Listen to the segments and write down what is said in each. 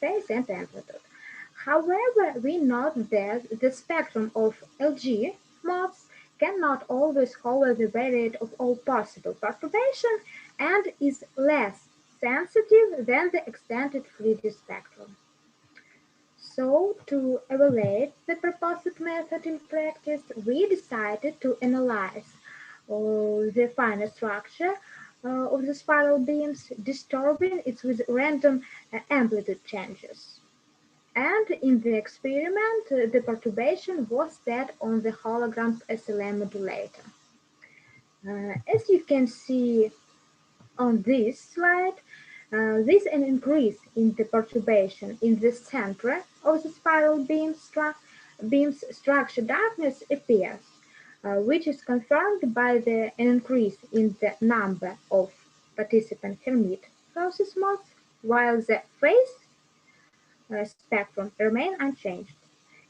phase and amplitude. However, we note that the spectrum of LG modes cannot always cover the variety of all possible perturbations and is less sensitive than the extended 3D spectrum. So, to evaluate the proposed method in practice, we decided to analyze the finer structure of the spiral beams, disturbing it with random amplitude changes. And in the experiment, the perturbation was set on the hologram's SLM modulator. As you can see on this slide, this an increase in the perturbation in the center of the spiral beam's structure darkness appears, which is confirmed by an increase in the number of participant Hermite process modes, while the phase spectrum remain unchanged.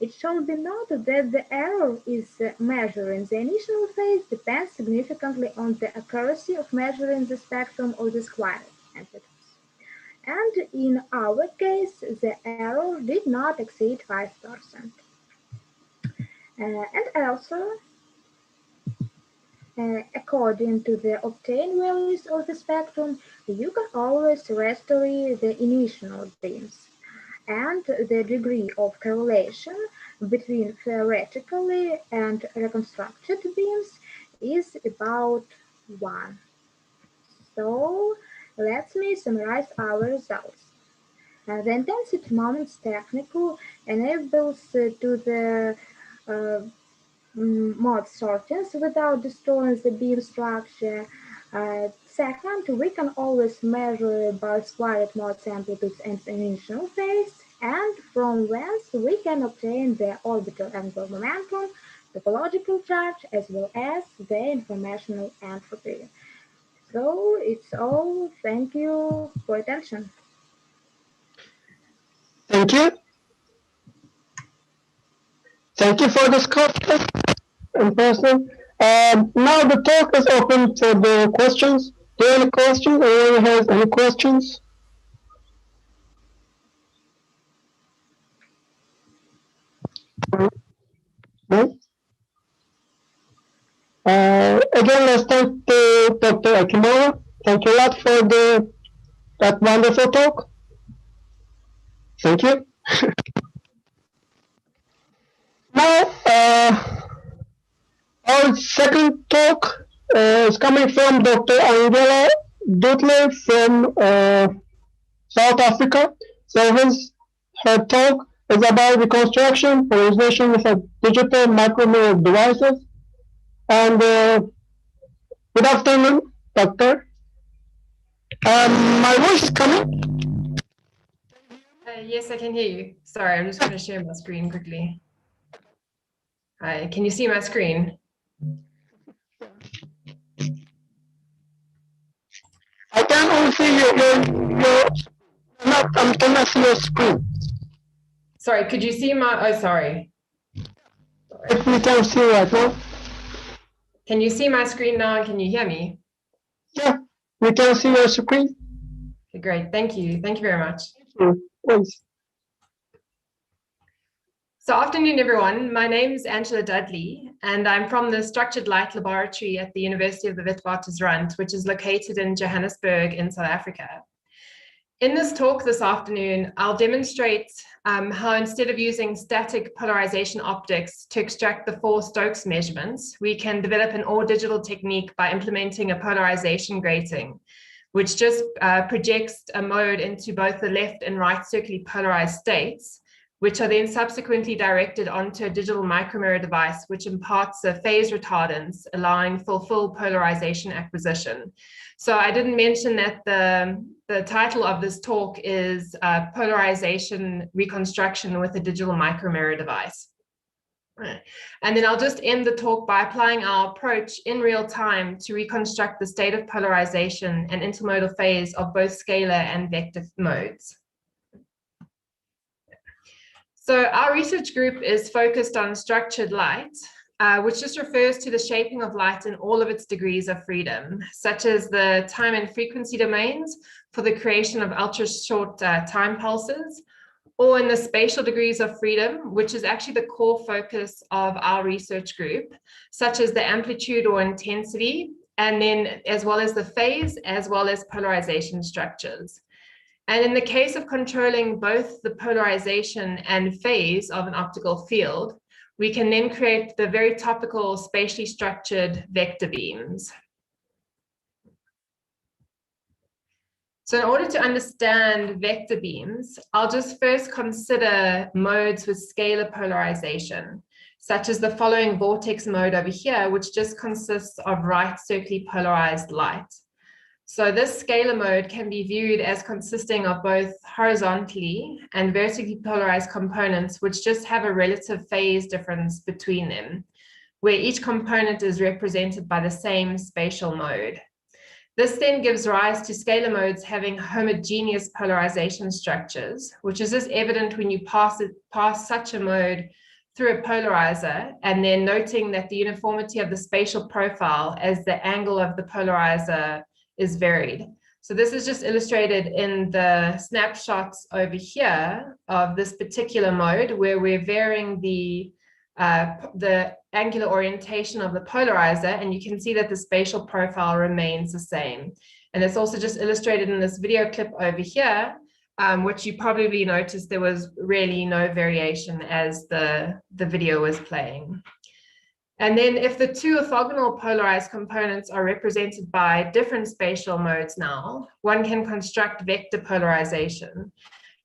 It should be noted that the error is measured in the initial phase depends significantly on the accuracy of measuring the spectrum of the square amplitudes. And in our case, the error did not exceed 5%. And also, according to the obtained values of the spectrum, you can always restore the initial beams. And the degree of correlation between theoretically and reconstructed beams is about 1. So let me summarize our results. The intensity moments technique enables to the mode sortings without destroying the beam structure. Second, we can always measure by squared modes amplitudes and initial phase, and from whence we can obtain the orbital angular momentum, topological charge, as well as the informational entropy. So it's all. Thank you for attention. Thank you. Thank you for this conference in person. Now the talk is open for the questions. Do you have any questions? Anyone has any questions? No? Again, let's thank Dr. Akimura. Thank you a lot for that wonderful talk. Thank you. Now, our second talk is coming from Dr. Angela Dutler from South Africa. So her talk is about reconstruction, polarization with a digital micromirror devices. And good afternoon, Doctor. My voice is coming? Yes, I can hear you. Sorry, I'm just going to share my screen quickly. Hi, can you see my screen? I can only see I cannot see your screen. Sorry, could you see my, oh, sorry. If we can see right now. Can you see my screen now and can you hear me? Yeah, we can see your screen. Okay, great, thank you. Thank you very much. Thank you. Please. So afternoon, everyone. My name is Angela Dudley, and I'm from the Structured Light Laboratory at the University of the Witwatersrand, which is located in Johannesburg in South Africa. In this talk this afternoon, I'll demonstrate how instead of using static polarization optics to extract the 4 Stokes measurements, we can develop an all-digital technique by implementing a polarization grating, which just projects a mode into both the left and right circularly polarized states, which are then subsequently directed onto a digital micromirror device, which imparts a phase retardance, allowing for full polarization acquisition. So I didn't mention that the title of this talk is Polarization Reconstruction with a Digital Micromirror Device. And then I'll just end the talk by applying our approach in real time to reconstruct the state of polarization and intermodal phase of both scalar and vector modes. So our research group is focused on structured light, which just refers to the shaping of light in all of its degrees of freedom, such as the time and frequency domains for the creation of ultra-short time pulses, or in the spatial degrees of freedom, which is actually the core focus of our research group, such as the amplitude or intensity, and then as well as the phase, as well as polarization structures. And in the case of controlling both the polarization and phase of an optical field, we can then create the very topical spatially structured vector beams. So in order to understand vector beams, I'll just first consider modes with scalar polarization, such as the following vortex mode over here, which just consists of right circularly polarized light. So this scalar mode can be viewed as consisting of both horizontally and vertically polarized components, which just have a relative phase difference between them, where each component is represented by the same spatial mode. This then gives rise to scalar modes having homogeneous polarization structures, which is just evident when you pass such a mode through a polarizer, and then noting that the uniformity of the spatial profile as the angle of the polarizer is varied. So this is just illustrated in the snapshots over here of this particular mode, where we're varying the angular orientation of the polarizer, and you can see that the spatial profile remains the same. And it's also just illustrated in this video clip over here, which you probably noticed there was really no variation as the video was playing. And then if the two orthogonal polarized components are represented by different spatial modes now, one can construct vector polarization.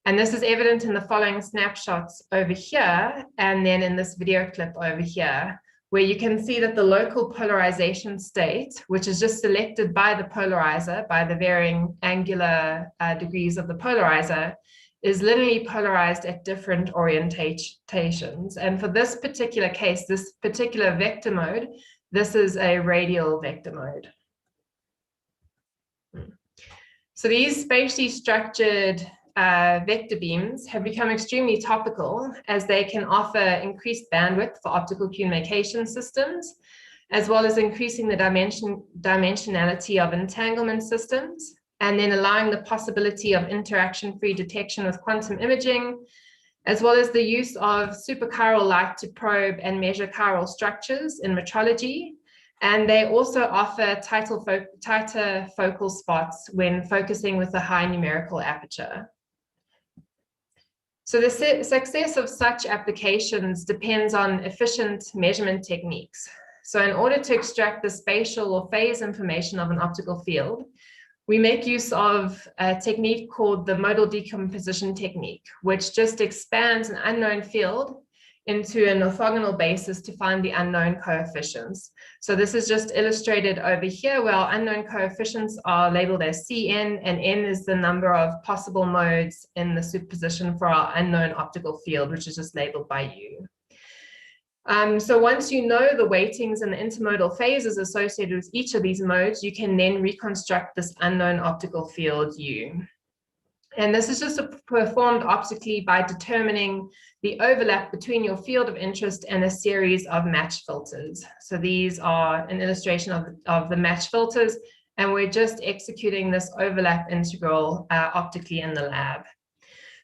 And this is evident in the following snapshots over here, and then in this video clip over here, where you can see that the local polarization state, which is just selected by the polarizer, by the varying angular degrees of the polarizer, is linearly polarized at different orientations. And for this particular case, this particular vector mode, this is a radial vector mode. So these spatially structured vector beams have become extremely topical, as they can offer increased bandwidth for optical communication systems, as well as increasing the dimensionality of entanglement systems, and then allowing the possibility of interaction-free detection with quantum imaging, as well as the use of superchiral light to probe and measure chiral structures in metrology. And they also offer tighter focal spots when focusing with a high numerical aperture. So the success of such applications depends on efficient measurement techniques. So in order to extract the spatial or phase information of an optical field, we make use of a technique called the modal decomposition technique, which just expands an unknown field into an orthogonal basis to find the unknown coefficients. So this is just illustrated over here, where our unknown coefficients are labeled as Cn, and n is the number of possible modes in the superposition for our unknown optical field, which is just labeled by U. So once you know the weightings and the intermodal phases associated with each of these modes, you can then reconstruct this unknown optical field U. And this is just performed optically by determining the overlap between your field of interest and a series of match filters. So these are an illustration of the match filters, and we're just executing this overlap integral optically in the lab.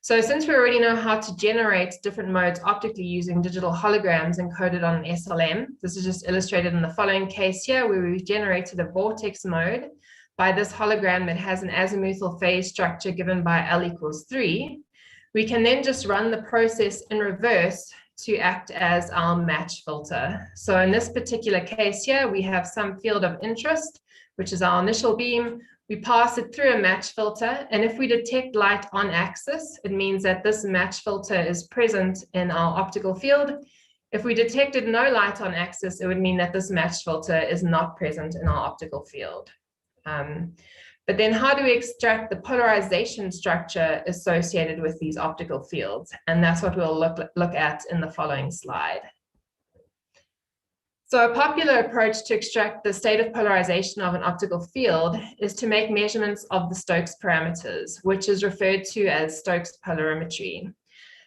So since we already know how to generate different modes optically using digital holograms encoded on an SLM, this is just illustrated in the following case here, where we've generated a vortex mode by this hologram that has an azimuthal phase structure given by L equals 3, we can then just run the process in reverse to act as our match filter. So in this particular case here, we have some field of interest, which is our initial beam. We pass it through a match filter, and if we detect light on axis, it means that this match filter is present in our optical field. If we detected no light on axis, it would mean that this match filter is not present in our optical field. But then how do we extract the polarization structure associated with these optical fields? And that's what we'll look at in the following slide. So a popular approach to extract the state of polarization of an optical field is to make measurements of the Stokes parameters, which is referred to as Stokes polarimetry.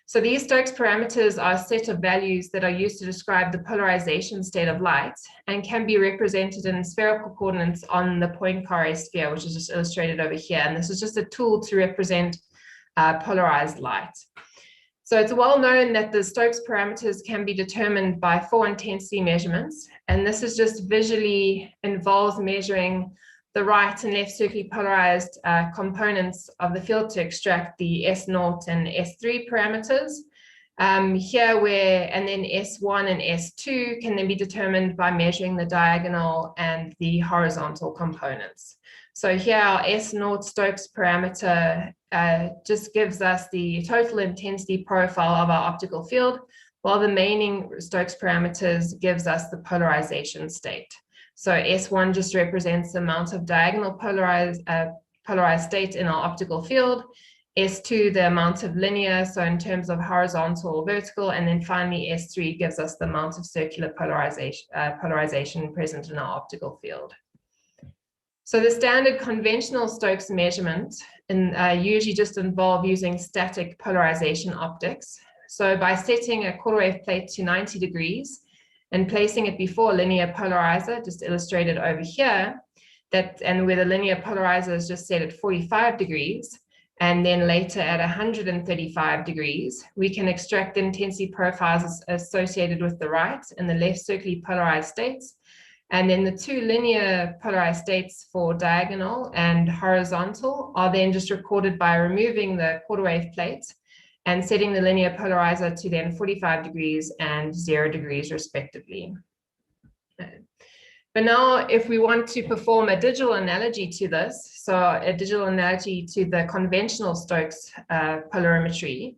So these Stokes parameters are a set of values that are used to describe the polarization state of light and can be represented in spherical coordinates on the Poincare sphere, which is just illustrated over here. And this is just a tool to represent polarized light. So it's well known that the Stokes parameters can be determined by 4 intensity measurements. And this is just visually involves measuring the right and left circularly polarized components of the field to extract the S0 and S3 parameters. Here and then S1 and S2 can then be determined by measuring the diagonal and the horizontal components. So here our S0 Stokes parameter just gives us the total intensity profile of our optical field, while the remaining Stokes parameters gives us the polarization state. So S1 just represents the amount of diagonal polarized state in our optical field, S2 the amount of linear, so in terms of horizontal or vertical, and then finally S3 gives us the amount of circular polarization present in our optical field. So the standard conventional Stokes measurement usually just involve using static polarization optics. So by setting a quarter wave plate to 90 degrees and placing it before a linear polarizer, just illustrated over here, and where the linear polarizer is just set at 45 degrees, and then later at 135 degrees, we can extract intensity profiles associated with the right and the left circularly polarized states. And then the 2 linear polarized states for diagonal and horizontal are then just recorded by removing the quarter wave plate and setting the linear polarizer to then 45 degrees and 0 degrees respectively. But now if we want to perform a digital analogy to this, so a digital analogy to the conventional Stokes polarimetry,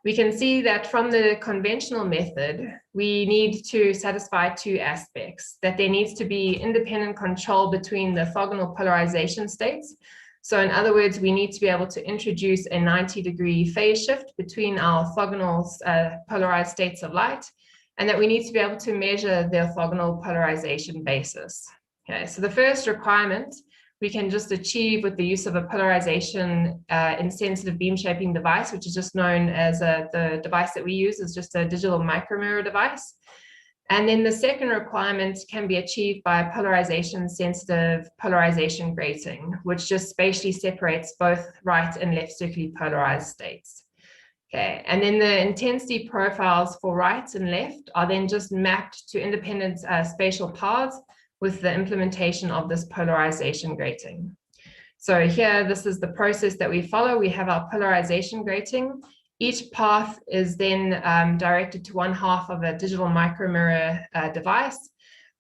we can see that from the conventional method, we need to satisfy 2 aspects, that there needs to be independent control between the orthogonal polarization states. So in other words, we need to be able to introduce a 90-degree phase shift between our orthogonal polarized states of light, and that we need to be able to measure the orthogonal polarization basis. Okay, so the first requirement we can just achieve with the use of a polarization insensitive beam shaping device, which is just known as the device that we use is just a digital micromirror device. And then the second requirement can be achieved by a polarization sensitive polarization grating, which just spatially separates both right and left circularly polarized states. Okay, and then the intensity profiles for right and left are then just mapped to independent spatial paths with the implementation of this polarization grating. So here, this is the process that we follow. We have our polarization grating. Each path is then directed to one half of a digital micromirror device,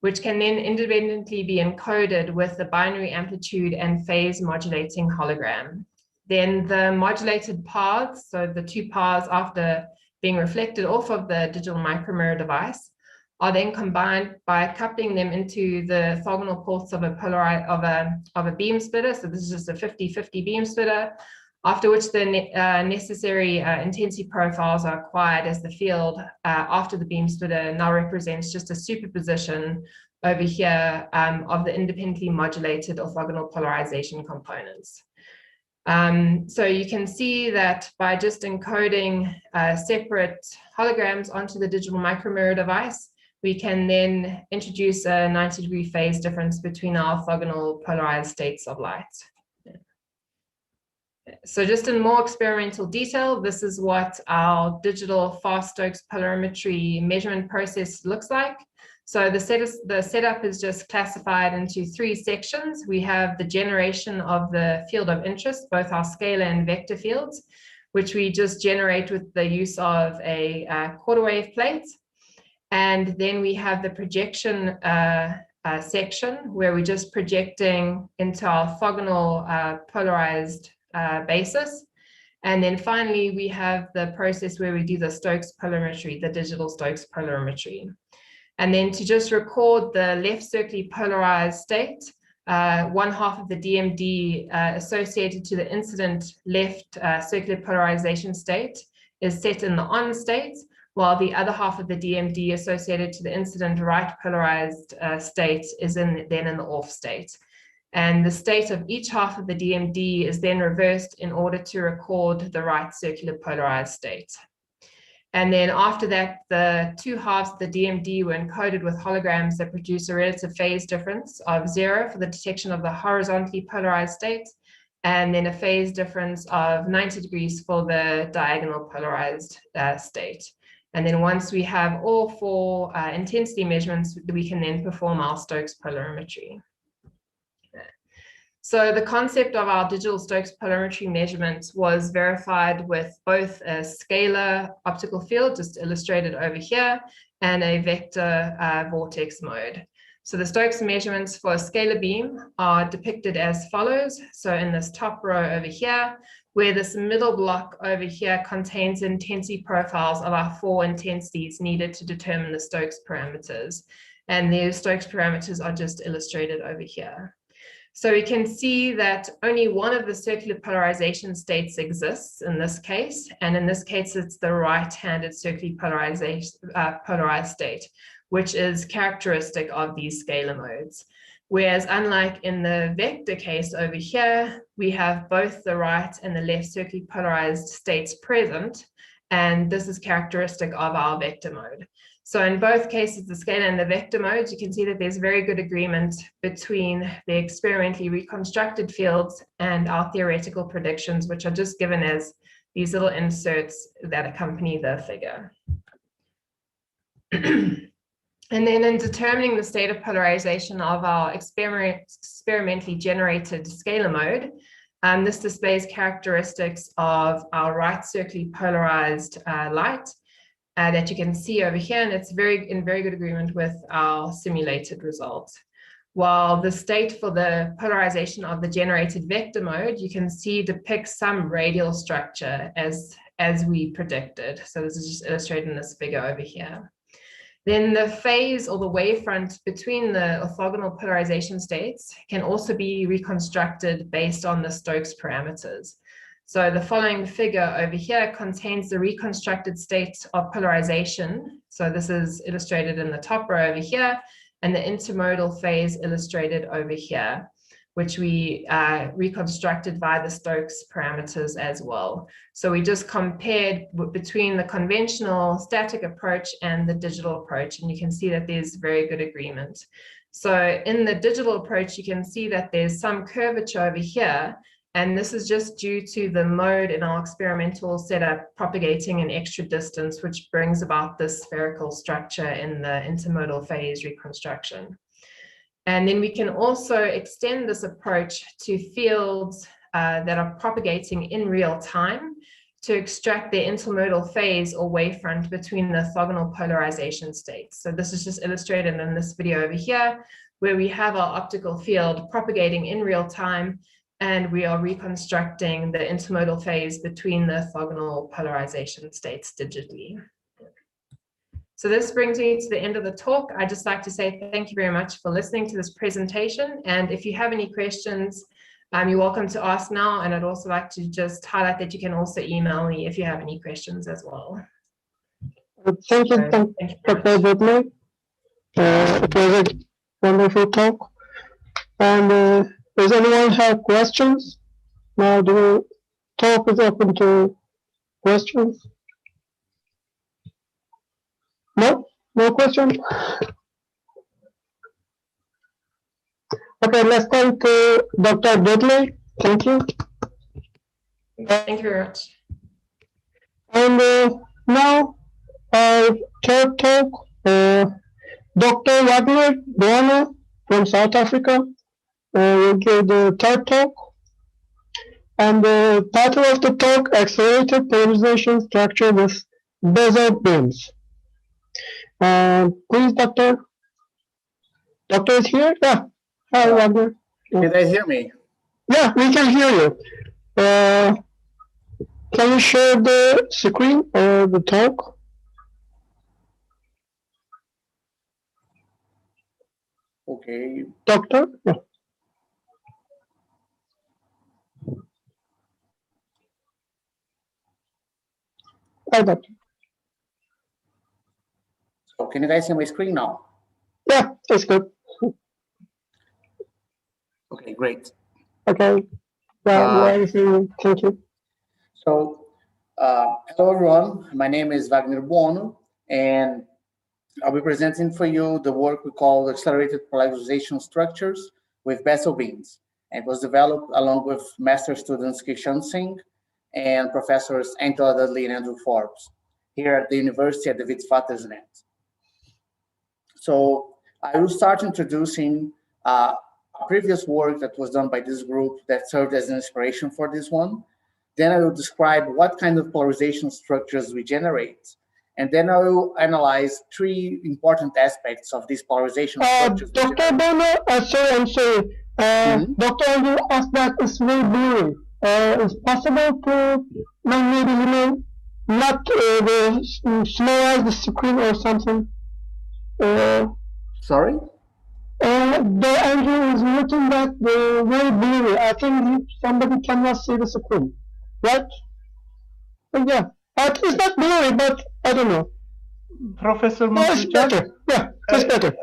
which can then independently be encoded with the binary amplitude and phase modulating hologram. Then the modulated paths, so the 2 paths after being reflected off of the digital micromirror device, are then combined by coupling them into the orthogonal ports of a beam splitter. So this is just a 50-50 beam splitter, after which the necessary intensity profiles are acquired as the field after the beam splitter now represents just a superposition over here of the independently modulated orthogonal polarization components. So you can see that by just encoding separate holograms onto the digital micromirror device, we can then introduce a 90-degree phase difference between our orthogonal polarized states of light. So just in more experimental detail, this is what our digital fast Stokes polarimetry measurement process looks like. So the setup is just classified into 3 sections. We have the generation of the field of interest, both our scalar and vector fields, which we just generate with the use of a quarter wave plate. And then we have the projection section, where we're just projecting into our orthogonal polarized basis. And then finally, we have the process where we do the Stokes polarimetry, the digital Stokes polarimetry. And then to just record the left circularly polarized state, one half of the DMD associated to the incident left circular polarization state is set in the on state, while the other half of the DMD associated to the incident right polarized state is then in the off state. And the state of each half of the DMD is then reversed in order to record the right circular polarized state. And then after that, the two halves of the DMD were encoded with holograms that produce a relative phase difference of 0 for the detection of the horizontally polarized state, and then a phase difference of 90 degrees for the diagonal polarized state. And then once we have all four intensity measurements, we can then perform our Stokes polarimetry. So the concept of our digital Stokes polarimetry measurement was verified with both a scalar optical field, just illustrated over here, and a vector vortex mode. So the Stokes measurements for a scalar beam are depicted as follows. So in this top row over here, where this middle block over here contains intensity profiles of our four intensities needed to determine the Stokes parameters. And the Stokes parameters are just illustrated over here. So we can see that only one of the circular polarization states exists in this case. And in this case, it's the right-handed circularly polarized state, which is characteristic of these scalar modes. Whereas unlike in the vector case over here, we have both the right and the left circularly polarized states present. And this is characteristic of our vector mode. So in both cases, the scalar and the vector modes, you can see that there's very good agreement between the experimentally reconstructed fields and our theoretical predictions, which are just given as these little inserts that accompany the figure. And then in determining the state of polarization of our experimentally generated scalar mode, this displays characteristics of our right circularly polarized light, that you can see over here, and it's in very good agreement with our simulated results. While the state for the polarization of the generated vector mode, you can see depicts some radial structure as we predicted. So this is just illustrated in this figure over here. Then the phase or the wavefront between the orthogonal polarization states can also be reconstructed based on the Stokes parameters. So the following figure over here contains the reconstructed state of polarization. So this is illustrated in the top row over here, and the intermodal phase illustrated over here, which we reconstructed via the Stokes parameters as well. So we just compared between the conventional static approach and the digital approach, and you can see that there's very good agreement. So in the digital approach, you can see that there's some curvature over here, and this is just due to the mode in our experimental setup propagating an extra distance, which brings about this spherical structure in the intermodal phase reconstruction. And then we can also extend this approach to fields that are propagating in real time to extract the intermodal phase or wavefront between the orthogonal polarization states. So this is just illustrated in this video over here, where we have our optical field propagating in real time, and we are reconstructing the intermodal phase between the orthogonal polarization states digitally. So this brings me to the end of the talk. I'd just like to say thank you very much for listening to this presentation. And if you have any questions, you're welcome to ask now. And I'd also like to just highlight that you can also email me if you have any questions as well. Thank you, Dr. Whitley. It was a wonderful talk. And does anyone have questions? Now the talk is open to questions. No? No questions? Okay, let's thank Dr. Whitley. Thank you. Thank you very much. And now our third talk, Dr. Wagner Buana from South Africa will give the third talk. And the title of the talk, Accelerated Polarization Structure with Bezel Beams. Please, Doctor. Doctor is here? Yeah. Hi, Wagner. Can you guys hear me? Yeah, we can hear you. Can you share the screen or the talk? Okay. Doctor? Yeah. Hi, Doctor. So can you guys see my screen now? Yeah, it's good. Okay, great. Okay. Yeah, thank you. So Hello everyone, my name is Wagner Buono, and I'll be presenting for you the work we call accelerated polarization structures with Bessel beams. And it was developed along with master students Kishan Singh and professors Angela Dudley and Andrew Forbes here at the University at the Witwatersrand. So I will start introducing a previous work that was done by this group that served as an inspiration for this one. Then I will describe what kind of polarization structures we generate. And then I will analyze three important aspects of these polarization structures. Dr. Bono, sorry, I'm sorry. Dr. Andrew asked that it's very blurry. It's possible to maybe, not summarize the screen or something. Sorry? The Andrew is looking at the very blurry. I think somebody cannot see the screen, right? Yeah, it's not blurry, but I don't know. Professor It's better. Yeah, it's better.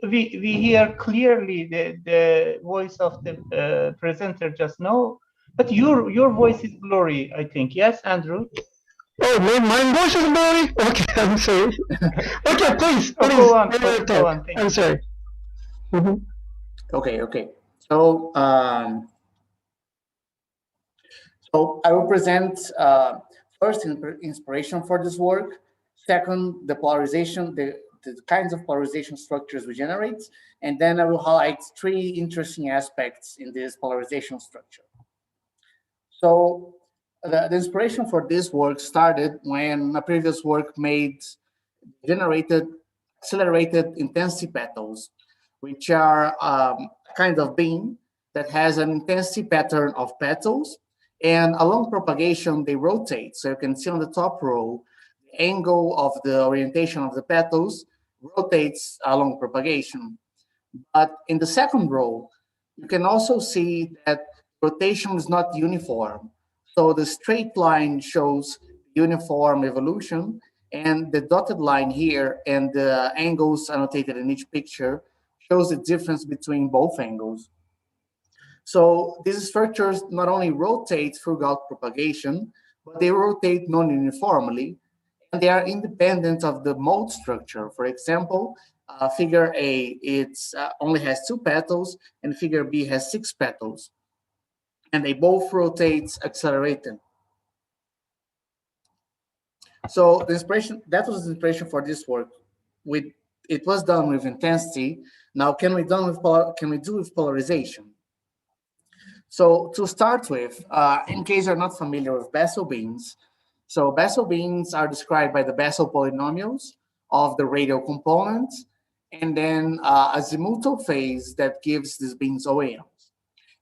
We hear clearly the voice of the presenter just now, but your voice is blurry, I think. Yes, Andrew? Oh, my voice is blurry? Okay, I'm sorry. Okay, please. Go on, go on. I'm sorry. Okay. So, so I will present first inspiration for this work. Second, the polarization, the kinds of polarization structures we generate, and then I will highlight three interesting aspects in this polarization structure. So the inspiration for this work started when a previous work generated accelerated intensity petals, which are a kind of beam that has an intensity pattern of petals, and along propagation they rotate. So you can see on the top row, the angle of the orientation of the petals rotates along propagation. But in the second row, you can also see that rotation is not uniform. So the straight line shows uniform evolution, and the dotted line here and the angles annotated in each picture shows the difference between both angles. So these structures not only rotate throughout propagation, but they rotate non-uniformly, and they are independent of the mode structure. For example, figure A, only has 2 petals, and figure B has 6 petals, and they both rotate accelerated. So that was the inspiration for this work. It was done with intensity. Now, can we do with polarization? So to start with, in case you're not familiar with Bessel beams, so Bessel beams are described by the Bessel polynomials of the radial components, and then a azimuthal phase that gives these beams OAMs.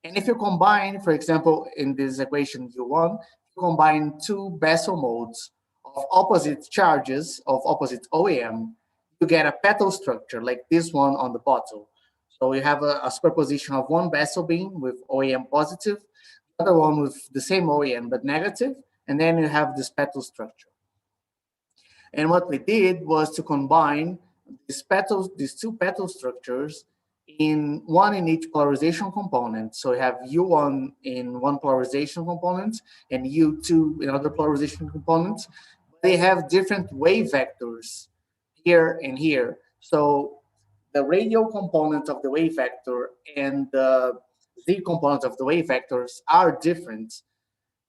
And if you combine, for example, in this equation U1, you combine 2 Bessel modes of opposite charges of opposite OAM, you get a petal structure like this one on the bottom. So we have a superposition of one Bessel beam with OAM positive, the other one with the same OAM but negative, and then you have this petal structure. And what we did was to combine these 2 petal structures one in each polarization component. So we have U1 in one polarization component and U2 in other polarization components. They have different wave vectors here and here. So the radial component of the wave vector and the z component of the wave vectors are different.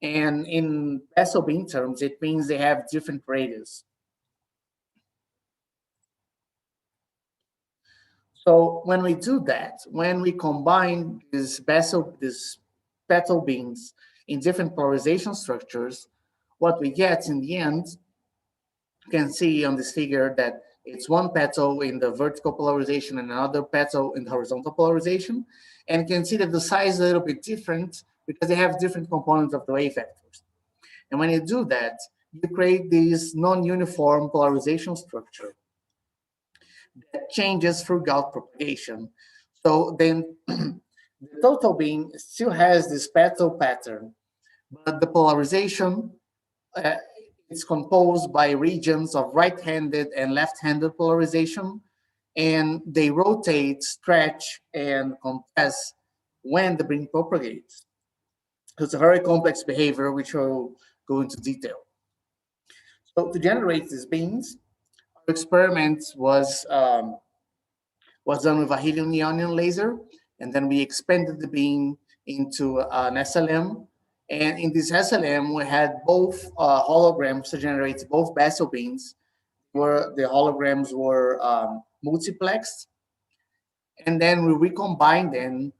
And in Bessel beam terms, it means they have different radius. So when we do that, when we combine these petal beams in different polarization structures, what we get in the end, you can see on this figure that it's one petal in the vertical polarization and another petal in the horizontal polarization. And you can see that the size is a little bit different because they have different components of the wave vectors. And when you do that, you create this non-uniform polarization structure that changes throughout propagation. So then the total beam still has this petal pattern, but the polarization is composed by regions of right-handed and left-handed polarization, and they rotate, stretch, and compress when the beam propagates. It's a very complex behavior, which I'll go into detail. So to generate these beams, our experiment was done with a helium neon laser, and then we expanded the beam into an SLM. And in this SLM, we had both holograms to generate both Bessel beams, where the holograms were multiplexed, and then we recombined them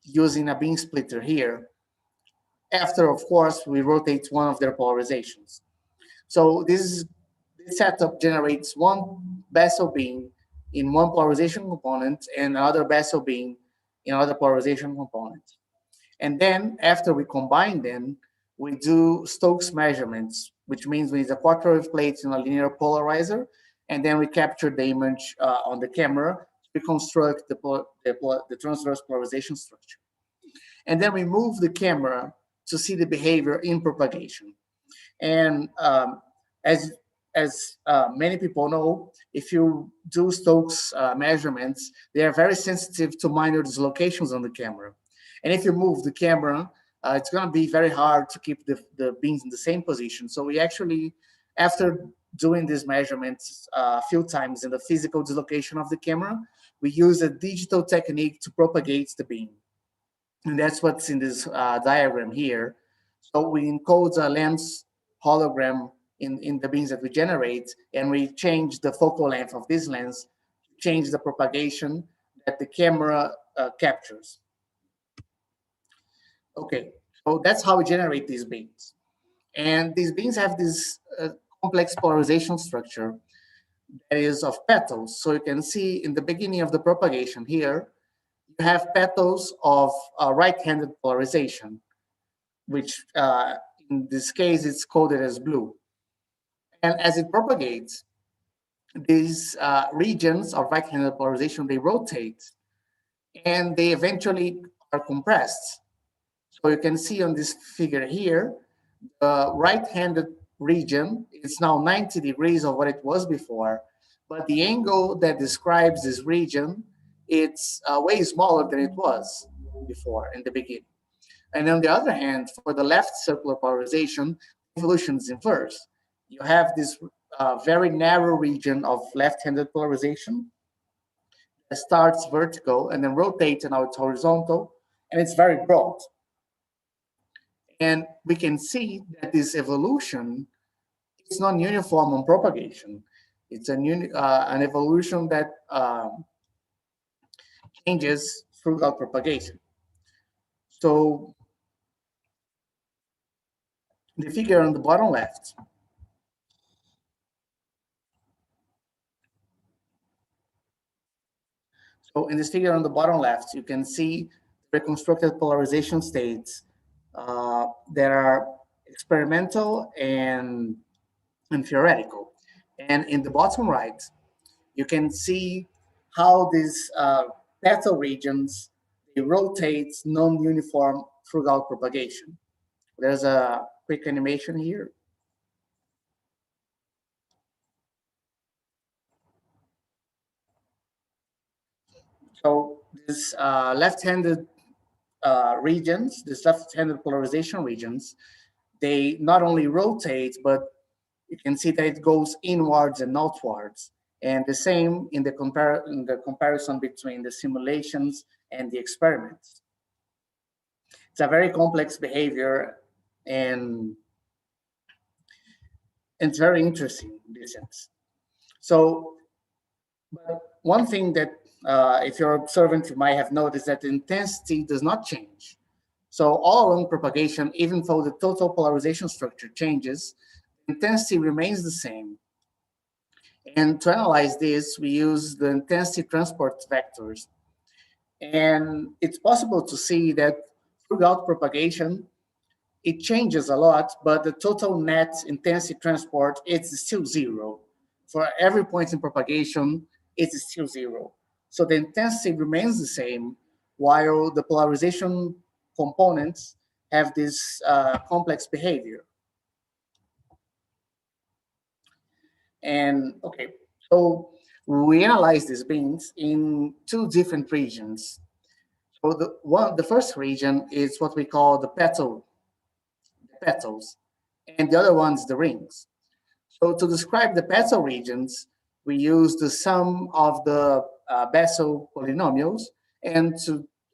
using a beam splitter here. After, of course, we rotate one of their polarizations. So this setup generates one Bessel beam in one polarization component and another Bessel beam in another polarization component. And then after we combine them, we do Stokes measurements, which means we use a quarter wave plate in a linear polarizer, and then we capture the image on the camera to reconstruct the transverse polarization structure. And then we move the camera to see the behavior in propagation. And as many people know, if you do Stokes measurements, they are very sensitive to minor dislocations on the camera. And if you move the camera, it's going to be very hard to keep the beams in the same position. So we actually, after doing these measurements a few times in the physical dislocation of the camera, we use a digital technique to propagate the beam. And that's what's in this diagram here. So we encode a lens hologram in the beams that we generate, and we change the focal length of this lens, change the propagation that the camera captures. Okay, so that's how we generate these beams. And these beams have this complex polarization structure that is of petals. So you can see in the beginning of the propagation here, you have petals of right-handed polarization, which in this case it's coded as blue. And as it propagates, these regions of right-handed polarization, they rotate and they eventually are compressed. So you can see on this figure here, the right-handed region is now 90 degrees of what it was before, but the angle that describes this region, it's way smaller than it was before in the beginning. And on the other hand, for the left circular polarization, evolution is inverse. You have this very narrow region of left-handed polarization that starts vertical and then rotates, and now it's horizontal, and it's very broad. And we can see that this evolution is not uniform on propagation. It's an evolution that changes throughout propagation. So the figure on the bottom left, so in this figure on the bottom left, you can see reconstructed polarization states that are experimental and theoretical. And in the bottom right, you can see how these petal regions, they rotate non-uniform throughout propagation. There's a quick animation here. So this left-handed regions, these left-handed polarization regions, they not only rotate, but you can see that it goes inwards and outwards. And the same in the comparison between the simulations and the experiments. It's a very complex behavior, and it's very interesting in this sense. So, but one thing that if you're observant, you might have noticed that the intensity does not change. So all along propagation, even though the total polarization structure changes, the intensity remains the same. And to analyze this, we use the intensity transport vectors. And it's possible to see that throughout propagation, it changes a lot, but the total net intensity transport, it's still zero. For every point in propagation, it's still zero. So the intensity remains the same, while the polarization components have this complex behavior. And okay, so we analyze these beams in two different regions. So the first region is what we call the petals, and the other one's the rings. So to describe the Petzl regions, we use the sum of the Bessel polynomials, and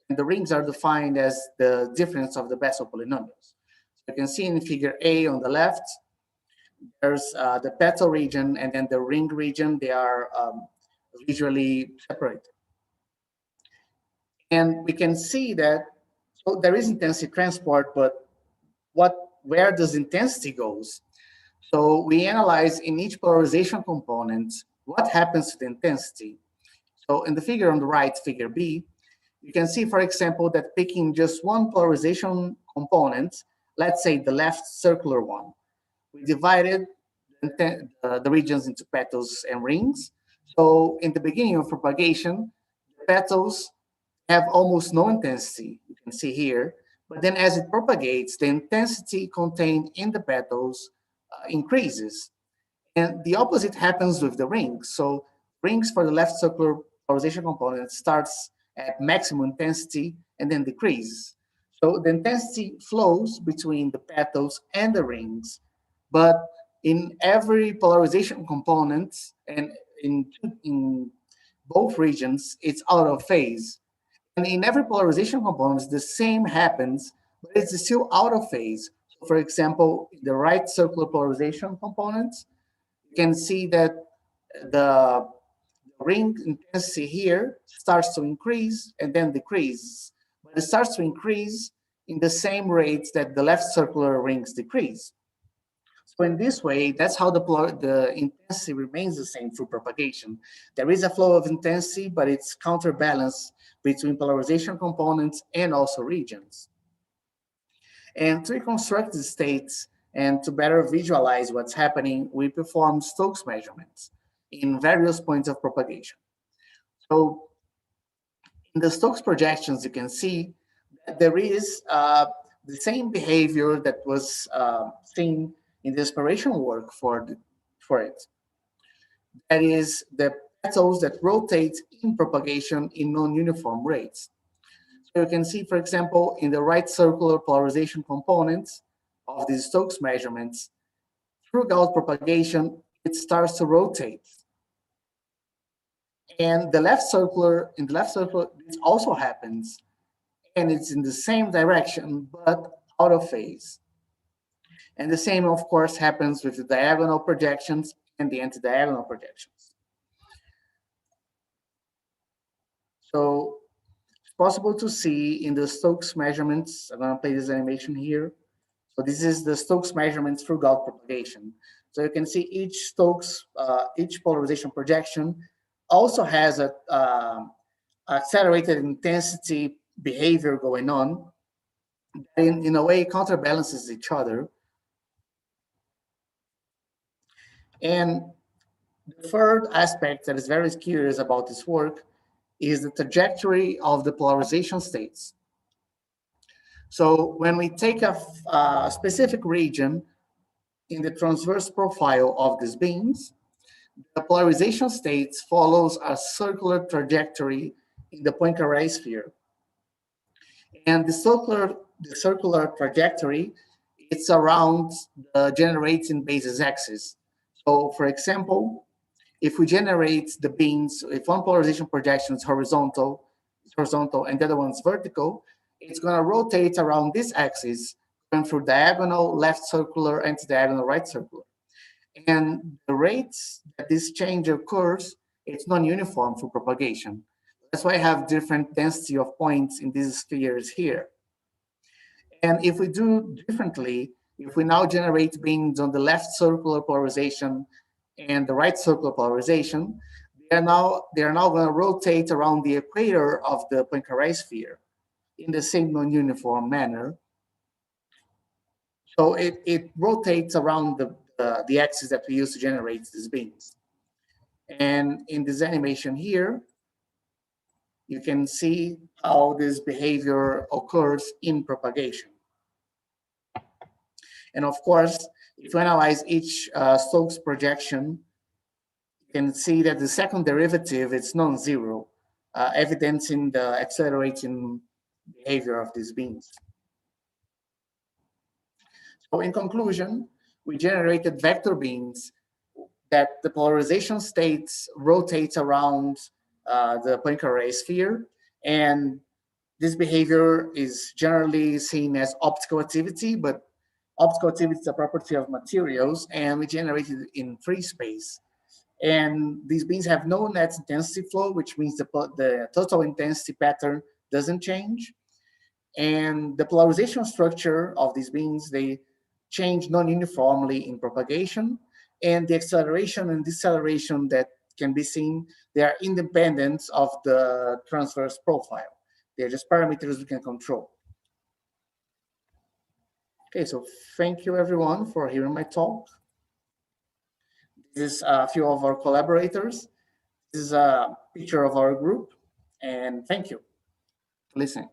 the rings are defined as the difference of the Bessel polynomials. So you can see in figure A on the left, there's the Petzl region and then the ring region. They are visually separated. And we can see that so there is intensity transport, but where does intensity goes? So we analyze in each polarization component what happens to the intensity. So in the figure on the right, figure B, you can see, for example, that picking just one polarization component, let's say the left circular one, we divided the regions into petals and rings. So in the beginning of propagation, the petals have almost no intensity, you can see here, but then as it propagates, the intensity contained in the petals increases. And the opposite happens with the rings. So rings for the left circular polarization component starts at maximum intensity and then decreases. So the intensity flows between the petals and the rings, but in every polarization component and in both regions, it's out of phase. And in every polarization component, the same happens, but it's still out of phase. So for example, the right circular polarization components, you can see that the ring intensity here starts to increase and then decrease, but it starts to increase in the same rates that the left circular rings decrease. So in this way, that's how the intensity remains the same through propagation. There is a flow of intensity, but it's counterbalanced between polarization components and also regions. And to reconstruct the states and to better visualize what's happening, we perform Stokes measurements in various points of propagation. So in the Stokes projections, you can see that there is the same behavior that was seen in the aspiration work for it. That is the petals that rotate in propagation in non-uniform rates. So you can see, for example, in the right circular polarization components of these Stokes measurements, throughout propagation, it starts to rotate. And in the left circular, this also happens, and it's in the same direction, but out of phase. And the same, of course, happens with the diagonal projections and the anti-diagonal projections. So it's possible to see in the Stokes measurements. I'm going to play this animation here. So this is the Stokes measurements throughout propagation. So you can see each each polarization projection also has a accelerated intensity behavior going on. In a way, counterbalances each other. And the third aspect that is very curious about this work is the trajectory of the polarization states. So when we take a specific region in the transverse profile of these beams, the polarization states follows a circular trajectory in the Poincare sphere. And the circular trajectory, it's around the generating basis axis. So for example, if we generate the beams, if one polarization projection is horizontal, and the other one's vertical, it's going to rotate around this axis, going through diagonal left circular, anti-diagonal right circular. And the rates that this change occurs, it's non-uniform for propagation. That's why I have different density of points in these spheres here. And if we do differently, if we now generate beams on the left circular polarization and the right circular polarization, they are now going to rotate around the equator of the Poincare sphere in the same non-uniform manner. So it rotates around the axis that we use to generate these beams. And in this animation here, you can see how this behavior occurs in propagation. And of course, if you analyze each Stokes projection, you can see that the second derivative is non-zero, evidencing the accelerating behavior of these beams. So in conclusion, we generated vector beams that the polarization states rotates around the Poincare sphere, and this behavior is generally seen as optical activity, but optical activity is a property of materials, and we generate it in free space. And these beams have no net intensity flow, which means the total intensity pattern doesn't change. And the polarization structure of these beams, they change non-uniformly in propagation, and the acceleration and deceleration that can be seen, they are independent of the transverse profile. They're just parameters we can control. Okay, so thank you everyone for hearing my talk. This is a few of our collaborators. This is a picture of our group, and thank you for listening.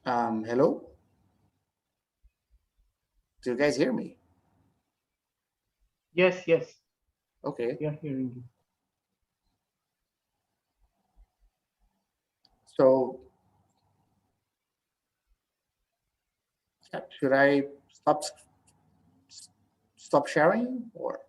Hello? Do you guys hear me? Yes, yes. Okay. We are hearing you. So, should I stop sharing or?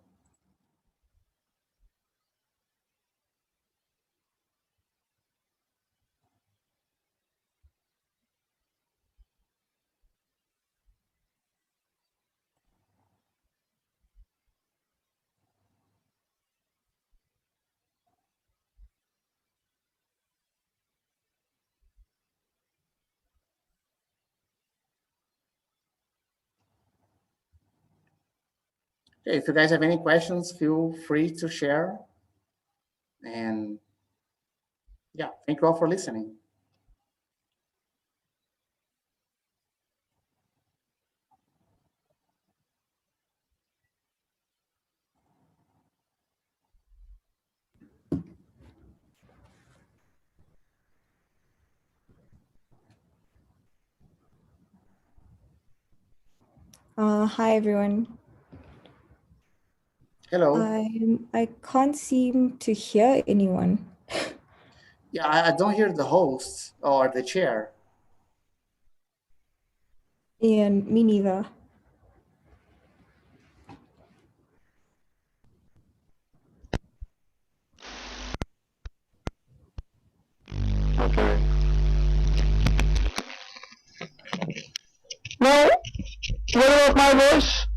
Okay, if you guys have any questions, feel free to share. And yeah, thank you all for listening. Hi everyone. Hello. I can't seem to hear anyone. Yeah, I don't hear the host or the chair. And me neither. Okay. Now, what about my voice?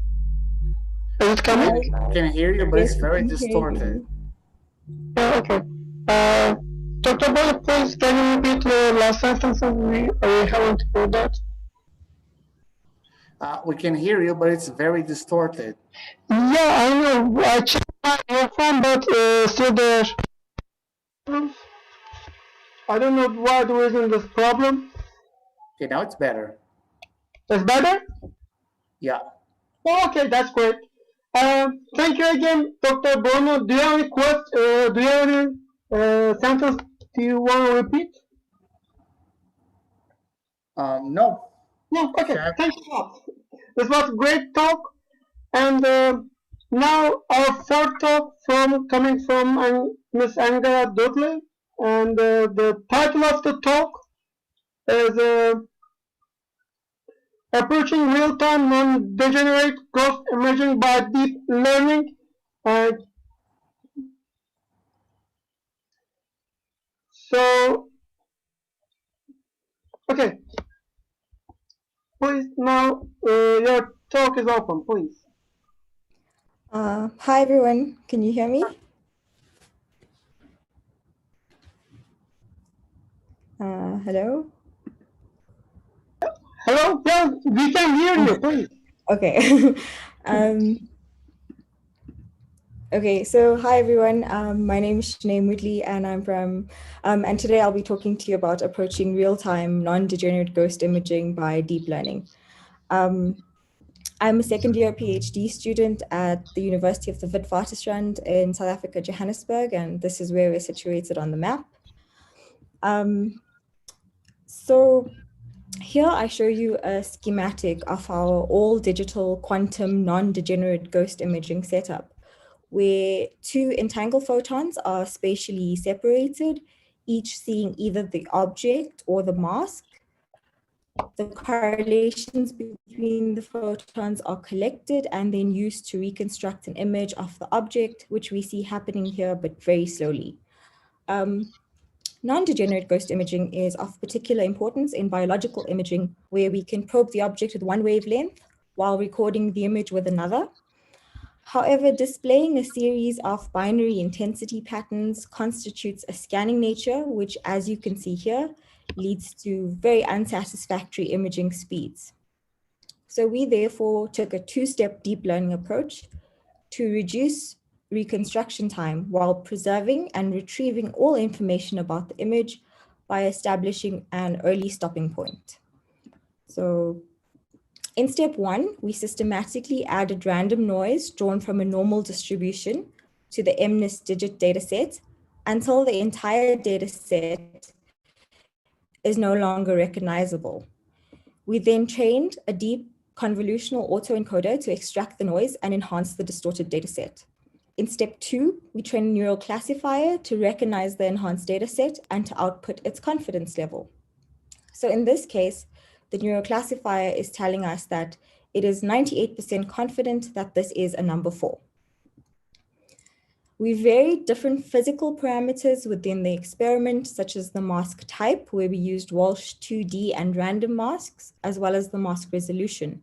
Is it coming? I can hear you, but Yes, it's we very can hear distorted. you. Yeah, okay. Dr. Boyd, please can you repeat the last sentence? We haven't heard that. We can hear you, but it's very distorted. Yeah, I know. I checked my earphone, but still there. I don't know why there isn't this problem. Okay, now it's better. It's better? Yeah. Oh, okay, that's great. Thank you again, Dr. Bruno. Do you have any do you have any sentence do you want to repeat? No. No, okay, thanks a lot. This was a great talk. And now our third talk coming from Miss Angela Dudley. And the title of the talk is Approaching Real-Time Non-Degenerate Ghost Imaging by Deep Learning. So, okay. Please, now your talk is open, please. Hi everyone. Can you hear me? Hello? Hello? Yeah, we can hear you, please. Okay. Okay, so hi everyone. My name is Shanae Moodley and I'm from, and today I'll be talking to you about approaching real-time non-degenerate ghost imaging by deep learning. I'm a second year PhD student at the University of the Witwatersrand in South Africa, Johannesburg, and this is where we're situated on the map. So here I show you a schematic of our all digital quantum non-degenerate ghost imaging setup, where two entangled photons are spatially separated, each seeing either the object or the mask. The correlations between the photons are collected and then used to reconstruct an image of the object, which we see happening here, but very slowly. Non-degenerate ghost imaging is of particular importance in biological imaging, where we can probe the object with one wavelength while recording the image with another. However, displaying a series of binary intensity patterns constitutes a scanning nature, which, as you can see here, leads to very unsatisfactory imaging speeds. So we therefore took a two-step deep learning approach to reduce reconstruction time while preserving and retrieving all information about the image by establishing an early stopping point. So in step one, we systematically added random noise drawn from a normal distribution to the MNIST digit dataset until the entire dataset is no longer recognizable. We then trained a deep convolutional autoencoder to extract the noise and enhance the distorted dataset. In step two, we trained a neural classifier to recognize the enhanced dataset and to output its confidence level. So in this case, the neural classifier is telling us that it is 98% confident that this is a number 4. We varied different physical parameters within the experiment, such as the mask type, where we used Walsh 2D and random masks, as well as the mask resolution,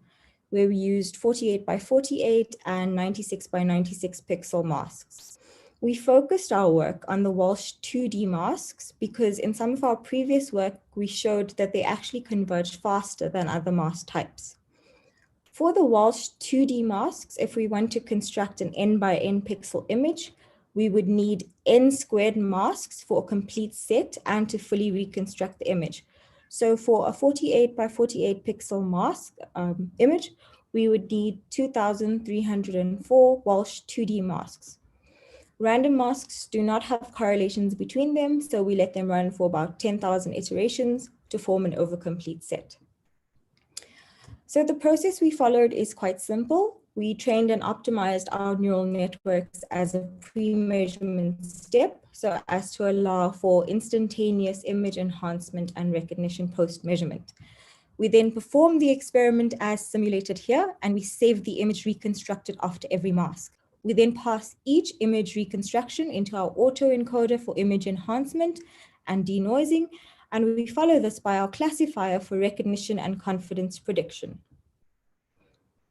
where we used 48 by 48 and 96 by 96 pixel masks. We focused our work on the Walsh 2D masks because in some of our previous work, we showed that they actually converged faster than other mask types. For the Walsh 2D masks, if we want to construct an n by n pixel image, we would need n squared masks for a complete set and to fully reconstruct the image. So for a 48 by 48 pixel mask image, we would need 2,304 Walsh 2D masks. Random masks do not have correlations between them, so we let them run for about 10,000 iterations to form an overcomplete set. So the process we followed is quite simple. We trained and optimized our neural networks as a pre-measurement step so as to allow for instantaneous image enhancement and recognition post-measurement. We then performed the experiment as simulated here, and we saved the image reconstructed after every mask. We then pass each image reconstruction into our autoencoder for image enhancement and denoising, and we follow this by our classifier for recognition and confidence prediction.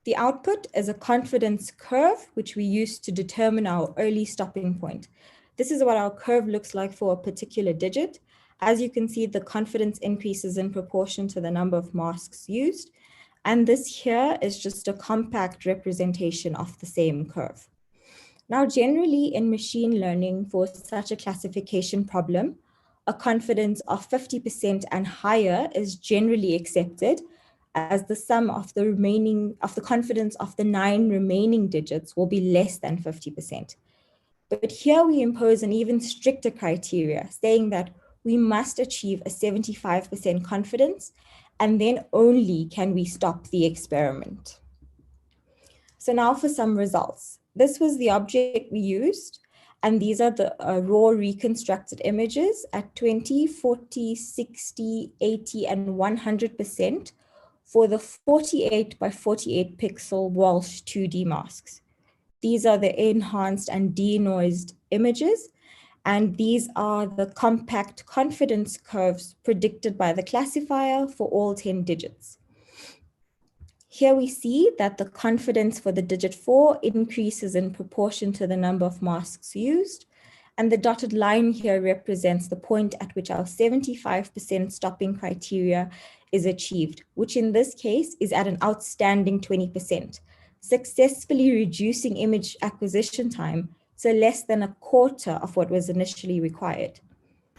The output is a confidence curve, which we use to determine our early stopping point. This is what our curve looks like for a particular digit. As you can see, the confidence increases in proportion to the number of masks used. And this here is just a compact representation of the same curve. Now, generally in machine learning for such a classification problem, a confidence of 50% and higher is generally accepted as the sum of the confidence of the 9 remaining digits will be less than 50%. But here we impose an even stricter criteria, saying that we must achieve a 75% confidence, and then only can we stop the experiment. So now for some results. This was the object we used, and these are the raw reconstructed images at 20, 40, 60, 80, and 100% for the 48 by 48 pixel Walsh 2D masks. These are the enhanced and denoised images, and these are the compact confidence curves predicted by the classifier for all 10 digits. Here we see that the confidence for the digit 4 increases in proportion to the number of masks used, and the dotted line here represents the point at which our 75% stopping criteria is achieved, which in this case is at an outstanding 20%, successfully reducing image acquisition time to less than a quarter of what was initially required.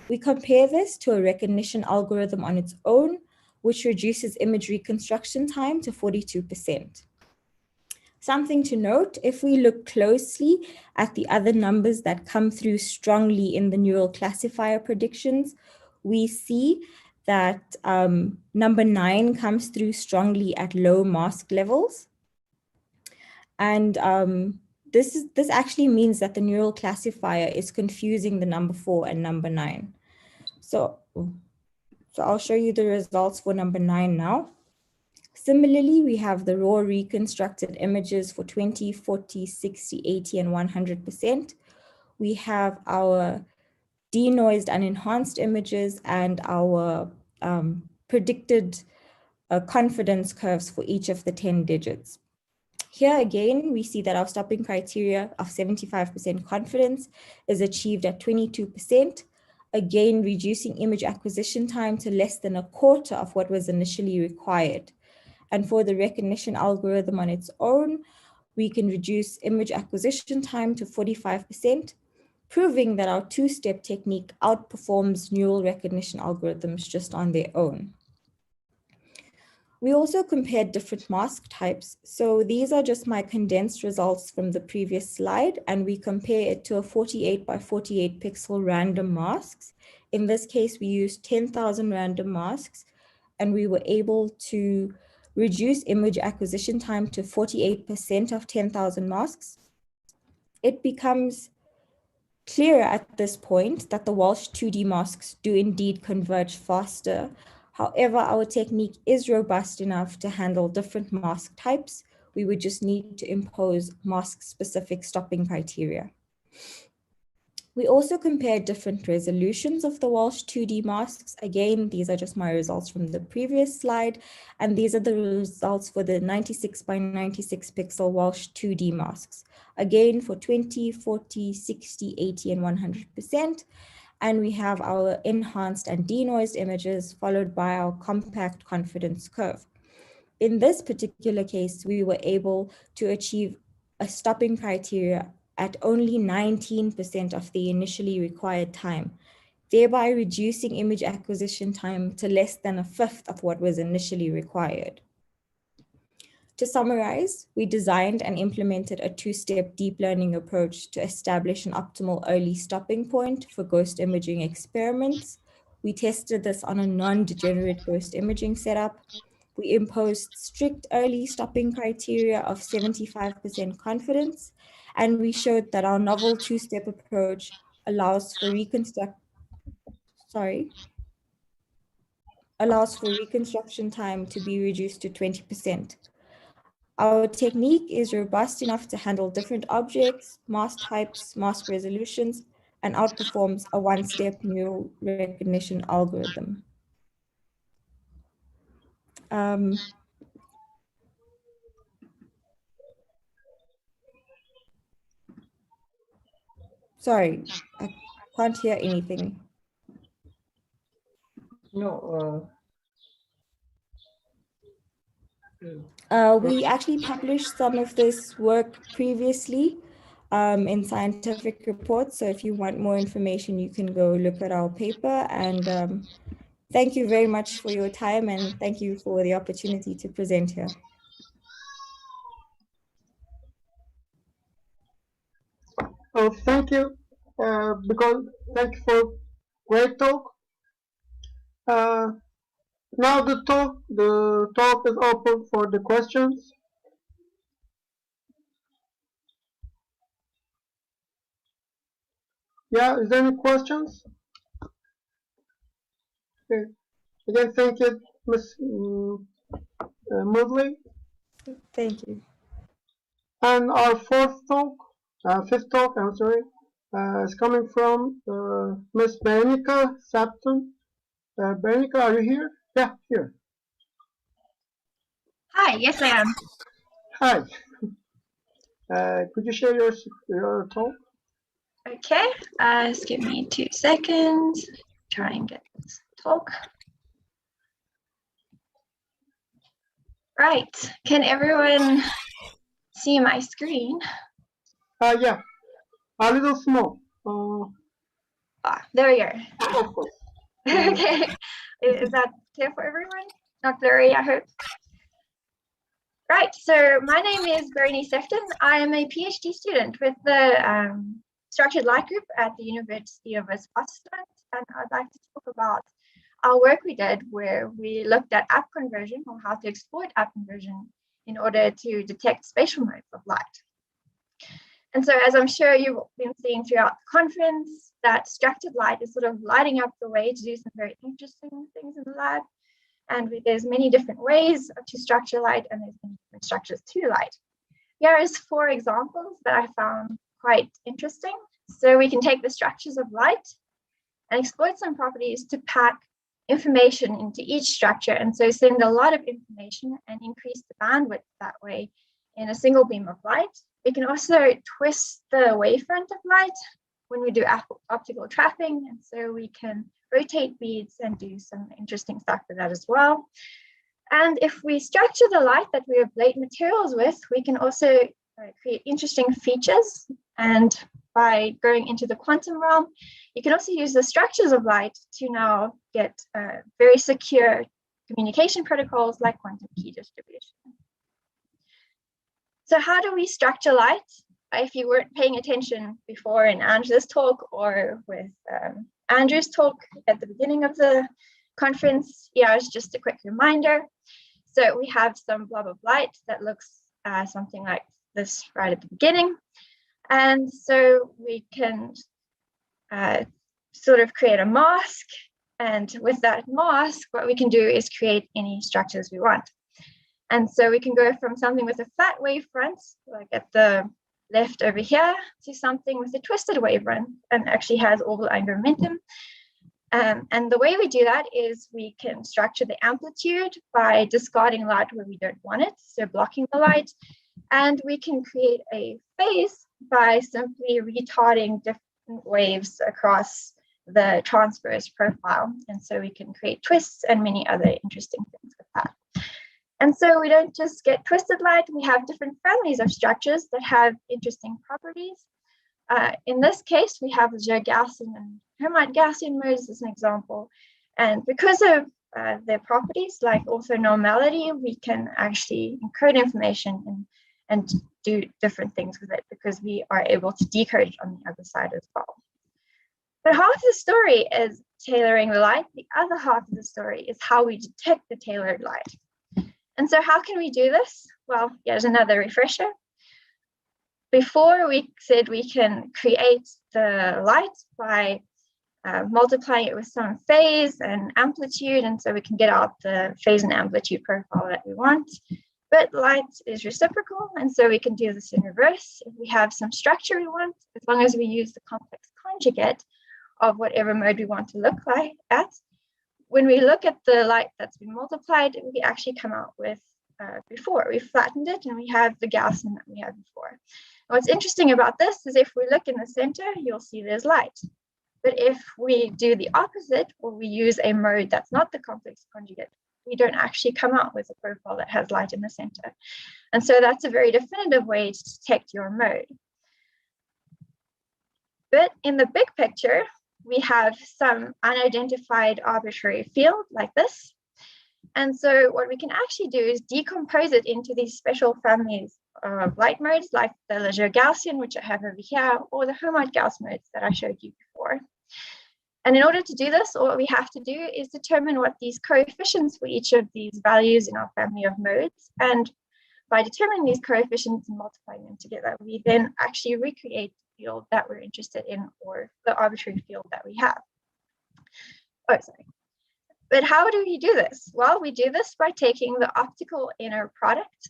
We compare this to a recognition algorithm on its own, which reduces image reconstruction time to 42%. Something to note, if we look closely at the other numbers that come through strongly in the neural classifier predictions, we see that number 9 comes through strongly at low mask levels. And this actually means that the neural classifier is confusing the number 4 and number 9. So I'll show you the results for number 9 now. Similarly, we have the raw reconstructed images for 20, 40, 60, 80, and 100%. We have our denoised and enhanced images and our predicted confidence curves for each of the 10 digits. Here again, we see that our stopping criteria of 75% confidence is achieved at 22%, again, reducing image acquisition time to less than a quarter of what was initially required. And for the recognition algorithm on its own, we can reduce image acquisition time to 45%, proving that our two-step technique outperforms neural recognition algorithms just on their own. We also compared different mask types. So these are just my condensed results from the previous slide, and we compare it to a 48 by 48 pixel random masks. In this case, we used 10,000 random masks, and we were able to reduce image acquisition time to 48% of 10,000 masks. It becomes clear at this point that the Walsh 2D masks do indeed converge faster. However, our technique is robust enough to handle different mask types. We would just need to impose mask-specific stopping criteria. We also compared different resolutions of the Walsh 2D masks. Again, these are just my results from the previous slide, and these are the results for the 96 by 96 pixel Walsh 2D masks. Again, for 20, 40, 60, 80, and 100%. And we have our enhanced and denoised images followed by our compact confidence curve. In this particular case, we were able to achieve a stopping criteria at only 19% of the initially required time, thereby reducing image acquisition time to less than a fifth of what was initially required. To summarize, we designed and implemented a two-step deep learning approach to establish an optimal early stopping point for ghost imaging experiments. We tested this on a non-degenerate ghost imaging setup. We imposed strict early stopping criteria of 75% confidence, and we showed that our novel two-step approach allows for reconstruction time to be reduced to 20%. Our technique is robust enough to handle different objects, mask types, mask resolutions, and outperforms a one-step neural recognition algorithm. Sorry, I can't hear anything. No. We actually published some of this work previously in scientific reports. So if you want more information, you can go look at our paper. And thank you very much for your time, and thank you for the opportunity to present here. Oh, thank you, thank you for great talk. Now the talk is open for the questions. Yeah, is there any questions? Okay. Again, thank you, Ms. Moodley. Thank you. And our fifth talk, I'm sorry, is coming from Ms. Berenica Sapton. Berenica, are you here? Yeah, here. Hi, yes I am. Hi. Could you share your talk? Okay, just give me 2 seconds. Try and get this talk. Right, can everyone see my screen? Yeah, a little small. There we go. Of course. Okay, is that clear for everyone? Not blurry, I hope. Right, so my name is Bernie Sefton. I am a PhD student with the Structured Light Group at the University of Wisconsin, and I'd like to talk about our work we did where we looked at app conversion, or how to exploit app conversion in order to detect spatial modes of light. And so, as I'm sure you've been seeing throughout the conference, that structured light is sort of lighting up the way to do some very interesting things in the lab. And there's many different ways to structure light, and there's many different structures to light. Here is 4 examples that I found quite interesting. So we can take the structures of light and exploit some properties to pack information into each structure, and so send a lot of information and increase the bandwidth that way in a single beam of light. We can also twist the wavefront of light when we do optical trapping, and so we can rotate beads and do some interesting stuff with that as well. And if we structure the light that we ablate materials with, we can also create interesting features. And by going into the quantum realm, you can also use the structures of light to now get very secure communication protocols like quantum key distribution. So how do we structure light? If you weren't paying attention before in Angela's talk or with Andrew's talk at the beginning of the conference, it's just a quick reminder. So we have some blob of light that looks something like this right at the beginning. And so we can sort of create a mask. And with that mask, what we can do is create any structures we want. And so we can go from something with a flat wavefront, like at the left over here, to something with a twisted wavefront and actually has orbital angular momentum. And the way we do that is we can structure the amplitude by discarding light where we don't want it, so blocking the light. And we can create a phase by simply retarding different waves across the transverse profile. And so we can create twists and many other interesting things with that. And so we don't just get twisted light, we have different families of structures that have interesting properties. In this case, we have the Gaussian and Hermite Gaussian modes as an example. And because of their properties like orthonormality, we can actually encode information and do different things with it because we are able to decode it on the other side as well. But half the story is tailoring the light. The other half of the story is how we detect the tailored light. And so how can we do this? Well, here's another refresher. Before we said we can create the light by multiplying it with some phase and amplitude, and so we can get out the phase and amplitude profile that we want. But light is reciprocal, and so we can do this in reverse. If we have some structure we want, as long as we use the complex conjugate of whatever mode we want to look like at, when we look at the light that's been multiplied, we actually come out with before. We've flattened it and we have the Gaussian that we had before. And what's interesting about this is if we look in the center, you'll see there's light. But if we do the opposite, or we use a mode that's not the complex conjugate, we don't actually come out with a profile that has light in the center. And so that's a very definitive way to detect your mode. But in the big picture, we have some unidentified arbitrary field like this. And so what we can actually do is decompose it into these special families of light modes like the Leger Gaussian, which I have over here, or the Hermite Gauss modes that I showed you before. And in order to do this, all we have to do is determine what these coefficients for each of these values in our family of modes. And by determining these coefficients and multiplying them together, we then actually recreate the field that we're interested in, or the arbitrary field that we have. Oh, sorry. But how do we do this? Well, we do this by taking the optical inner product,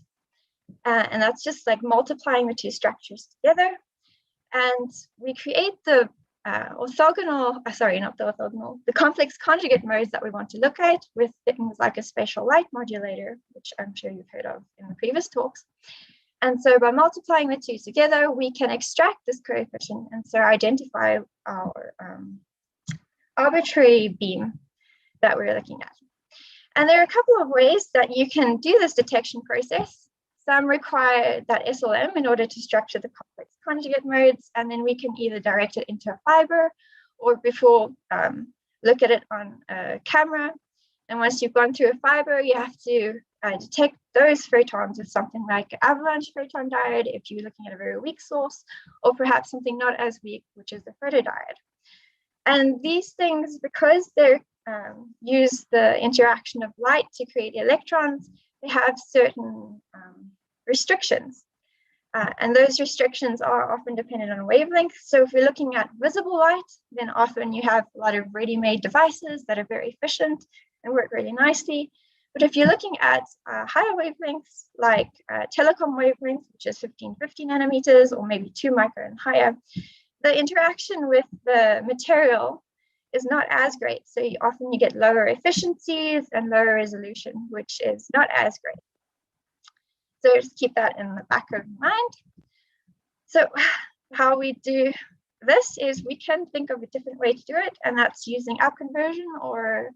and that's just like multiplying the two structures together. And we create the the complex conjugate modes that we want to look at with things like a spatial light modulator, which I'm sure you've heard of in the previous talks. And so by multiplying the two together, we can extract this coefficient and so identify our arbitrary beam that we're looking at. And there are a couple of ways that you can do this detection process. Some require that SLM in order to structure the complex conjugate modes, and then we can either direct it into a fiber or before look at it on a camera. And once you've gone through a fiber, you have to detect those photons with something like an avalanche photon diode if you're looking at a very weak source, or perhaps something not as weak, which is the photodiode. And these things, because they use the interaction of light to create electrons, they have certain restrictions. And those restrictions are often dependent on wavelength. So if we're looking at visible light, then often you have a lot of ready-made devices that are very efficient and work really nicely. But if you're looking at higher wavelengths, like telecom wavelengths, which is 1550 nanometers, or maybe 2 micro and higher, the interaction with the material is not as great. So often you get lower efficiencies and lower resolution, which is not as great. So just keep that in the back of your mind. So how we do this is we can think of a different way to do it, and that's using up conversion or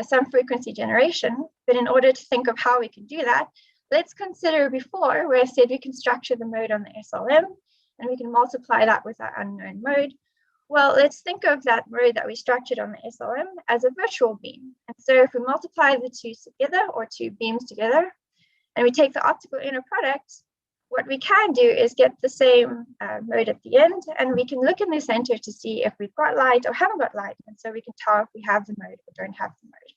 some frequency generation. But in order to think of how we can do that, let's consider before where I said we can structure the mode on the SLM and we can multiply that with our unknown mode. Well, let's think of that mode that we structured on the SLM as a virtual beam. And so if we multiply the two together, or two beams together, and we take the optical inner product, what we can do is get the same mode at the end, and we can look in the center to see if we've got light or haven't got light. And so we can tell if we have the mode or don't have the mode.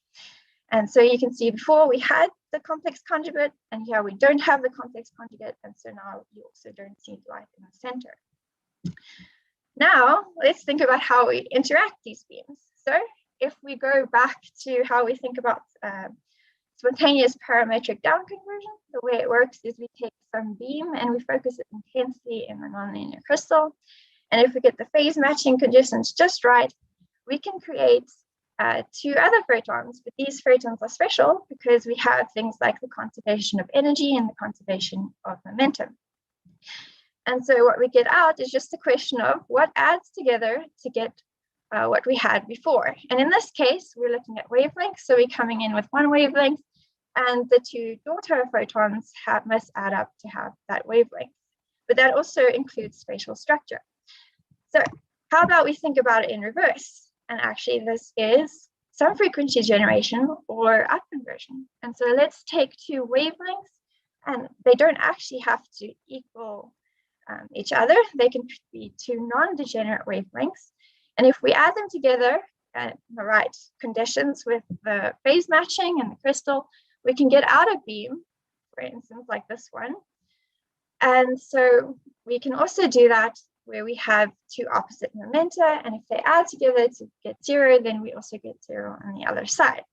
And so you can see before we had the complex conjugate, and here we don't have the complex conjugate. And so now you also don't see light in the center. Now let's think about how we interact these beams. So if we go back to how we think about spontaneous parametric down conversion, the way it works is we take some beam and we focus it intensely in the nonlinear crystal. And if we get the phase matching conditions just right, we can create two other photons. But these photons are special because we have things like the conservation of energy and the conservation of momentum. And so what we get out is just a question of what adds together to get what we had before. And in this case, we're looking at wavelengths. So we're coming in with one wavelength, and the two daughter photons must add up to have that wavelength. But that also includes spatial structure. So how about we think about it in reverse? And actually, this is some frequency generation or up conversion. And so let's take two wavelengths, and they don't actually have to equal each other. They can be two non-degenerate wavelengths. And if we add them together at the right conditions with the phase matching and the crystal, we can get out a beam, for instance, like this one. And so we can also do that where we have two opposite momenta, and if they add together to get zero, then we also get zero on the other side.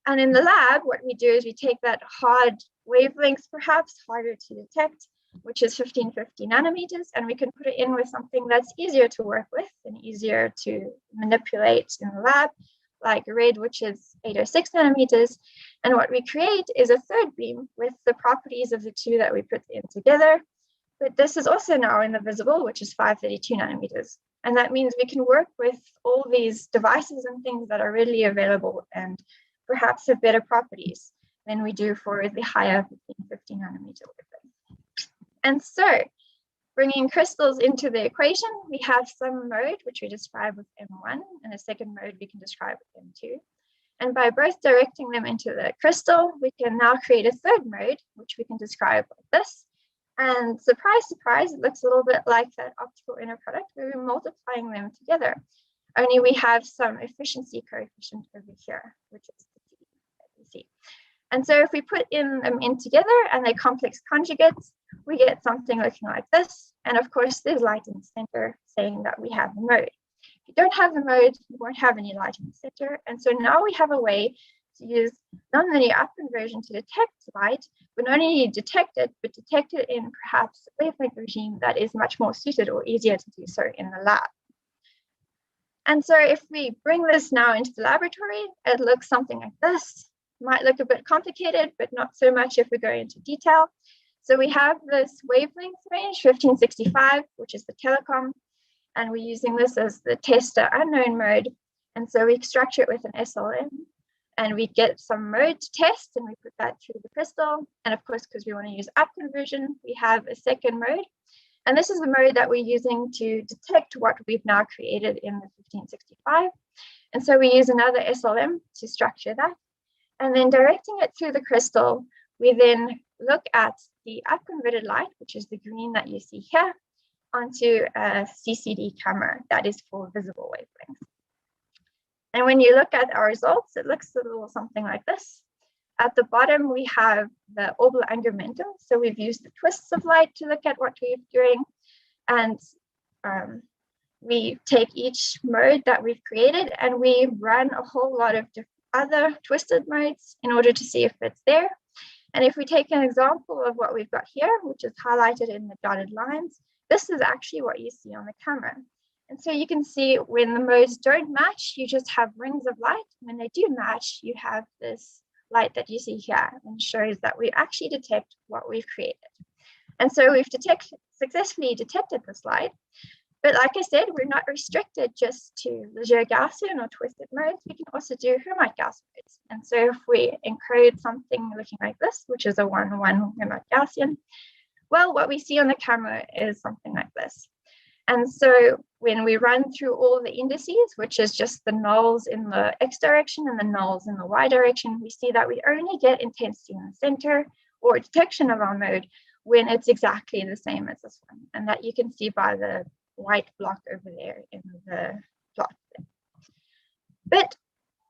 And in the lab, what we do is we take that hard wavelength, perhaps harder to detect, which is 1550 nanometers, and we can put it in with something that's easier to work with and easier to manipulate in the lab, like red, which is 806 nanometers. And what we create is a third beam with the properties of the two that we put in together. But this is also now in the visible, which is 532 nanometers. And that means we can work with all these devices and things that are readily available and perhaps have better properties than we do for the higher 1550 nanometer wavelength. And so bringing crystals into the equation, we have some mode, which we describe with M1, and a second mode we can describe with M2. And by both directing them into the crystal, we can now create a third mode, which we can describe like this. And surprise, surprise, it looks a little bit like that optical inner product where we're multiplying them together. Only we have some efficiency coefficient over here, which is the T that we see. And so if we put them in together and they're complex conjugates, we get something looking like this. And of course, there's light in the center saying that we have the mode. If you don't have the mode, you won't have any light in the center. And so now we have a way to use nonlinear up conversion to detect light, but not only detect it, but detect it in perhaps a wavelength regime that is much more suited or easier to do so in the lab. And so if we bring this now into the laboratory, it looks something like this. It might look a bit complicated, but not so much if we go into detail. So we have this wavelength range, 1565, which is the telecom, and we're using this as the tester unknown mode. And so we structure it with an SLM, and we get some mode to test, and we put that through the crystal. And of course, because we want to use up conversion, we have a second mode. And this is the mode that we're using to detect what we've now created in the 1565. And so we use another SLM to structure that. And then directing it through the crystal, we then look at the up-converted light, which is the green that you see here, onto a CCD camera that is for visible wavelengths. And when you look at our results, it looks a little something like this. At the bottom, we have the orbital angular momentum. So we've used the twists of light to look at what we're doing. And we take each mode that we've created and we run a whole lot of other twisted modes in order to see if it's there. And if we take an example of what we've got here, which is highlighted in the dotted lines, this is actually what you see on the camera. And so you can see when the modes don't match, you just have rings of light. When they do match, you have this light that you see here and shows that we actually detect what we've created. And so we've successfully detected this light. But like I said, we're not restricted just to Leger Gaussian or twisted modes. We can also do Hermite Gauss modes. And so if we encode something looking like this, which is a 1-1 Hermite Gaussian, well, what we see on the camera is something like this. And so when we run through all the indices, which is just the nulls in the X direction and the nulls in the Y direction, we see that we only get intensity in the center or detection of our mode when it's exactly the same as this one. And that you can see by the white block over there in the plot. But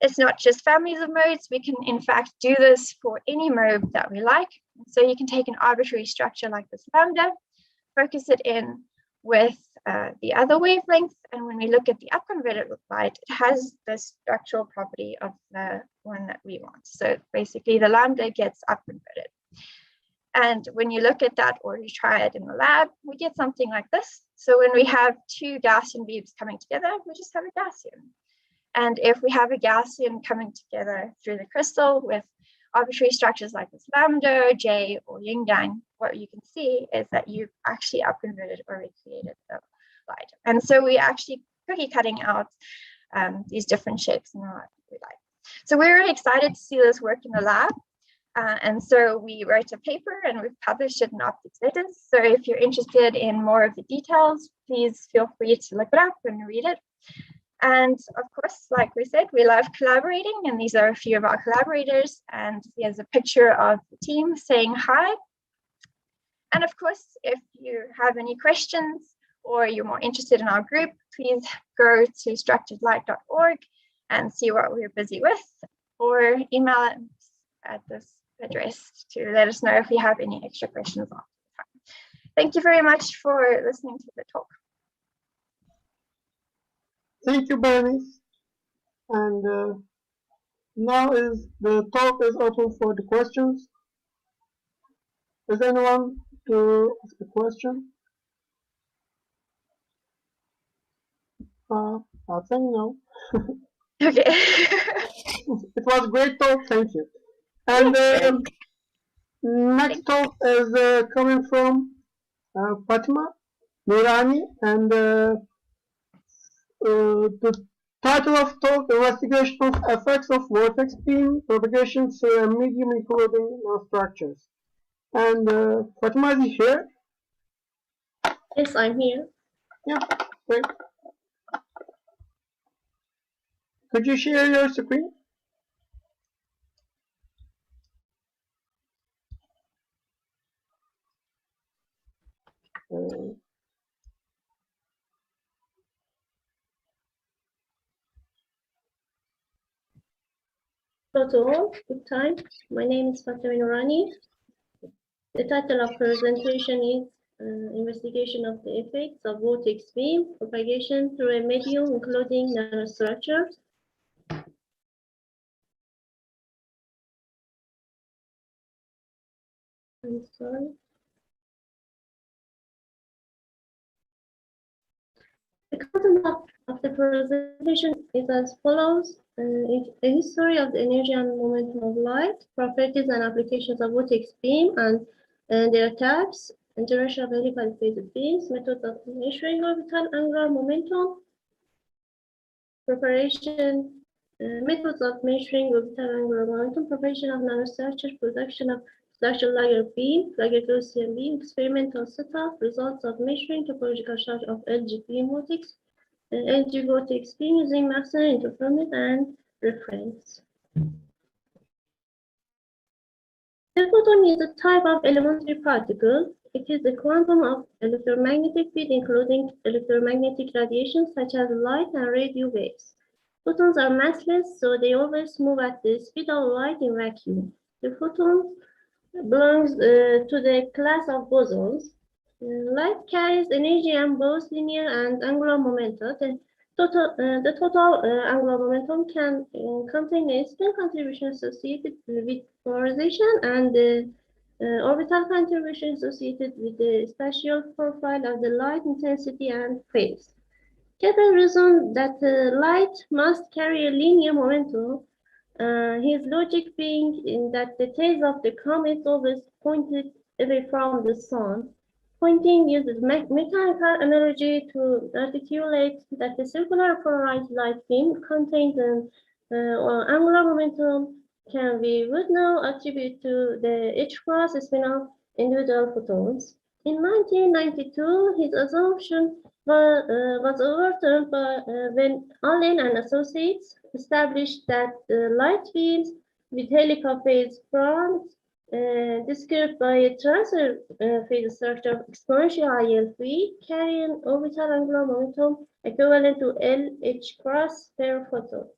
it's not just families of modes. We can in fact do this for any mode that we like. So you can take an arbitrary structure like this lambda, focus it in with the other wavelength. And when we look at the upconverted light, it has the structural property of the one that we want. So basically the lambda gets upconverted. And when you look at that or you try it in the lab, we get something like this. So when we have two Gaussian beams coming together, we just have a Gaussian. And if we have a Gaussian coming together through the crystal with arbitrary structures like this lambda, J, or yin yang, what you can see is that you've actually upconverted or recreated the light. And so we actually cookie cutting out these different shapes in the light we like. So we're really excited to see this work in the lab. And so we wrote a paper and we've published it in Optics Letters. So if you're interested in more of the details, please feel free to look it up and read it. And of course, like we said, we love collaborating, and these are a few of our collaborators. And here's a picture of the team saying hi. And of course, if you have any questions or you're more interested in our group, please go to structuredlight.org and see what we're busy with, or email us at this address to let us know if you have any extra questions after the time. Thank you very much for listening to the talk. Thank you, Bernice. And now the talk is open for the questions. Is anyone to ask a question? I think no. Okay. It was a great talk, thank you. And next talk is coming from Fatima Nurani, and the title of talk: Investigation of Effects of Vortex Beam Propagation through a Medium Including Structures. And Fatima, is he here? Yes, I'm here. Yeah, great. Could you share your screen? Hello to all, good time. My name is Fatima Nourani. The title of presentation is Investigation of the Effects of Vortex Beam Propagation through a Medium Including Nanostructures. I'm sorry. The content of the presentation is as follows. A history of the energy and momentum of light, properties and applications of vortex beam and their types, generation of helical phase beams, methods of measuring orbital angular momentum, preparation, methods of measuring orbital angular momentum, preparation of nanostructures, production of structural layer beam, Lager Gaussian beam, experimental setup, results of measuring topological charge of LG beam vortex, LG vortex beam using Maxwell interferometer and reference. The photon is a type of elementary particle. It is a quantum of electromagnetic field, including electromagnetic radiation such as light and radio waves. Photons are massless, so they always move at the speed of light in vacuum. The photons belongs to the class of bosons. Light carries energy in both linear and angular momentum. The total angular momentum can contain a spin contribution associated with polarization and the orbital contribution associated with the spatial profile of the light intensity and phase. Kepler reasoned that light must carry a linear momentum, his logic being in that the tails of the comet always pointed away from the sun. Pointing uses mechanical analogy to articulate that the circular polarized light beam contains an angular momentum can we would now attribute to the h-cross spin of individual photons. In 1992, his assumption was overturned when Allen and Associates established that light beams with helical phase fronts described by a transfer phase structure of exponential IL3 carry an orbital angular momentum equivalent to LH cross per photon.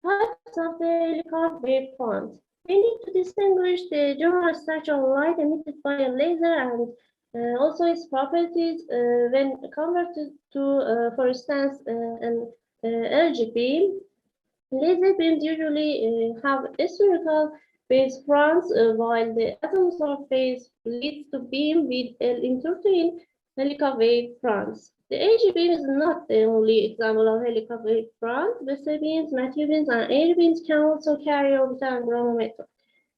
Types of the helical wavefront. We need to distinguish the general structure of light emitted by a laser and also its properties when converted to, for instance, an LG beam. Laser beams usually have spherical phase fronts, while the azimuthal phase leads to beam with intertwined helical wave fronts. The AG beam is not the only example of helical wave front. Vessel beams, Matthew beams, and air beams can also carry orbital angular momentum.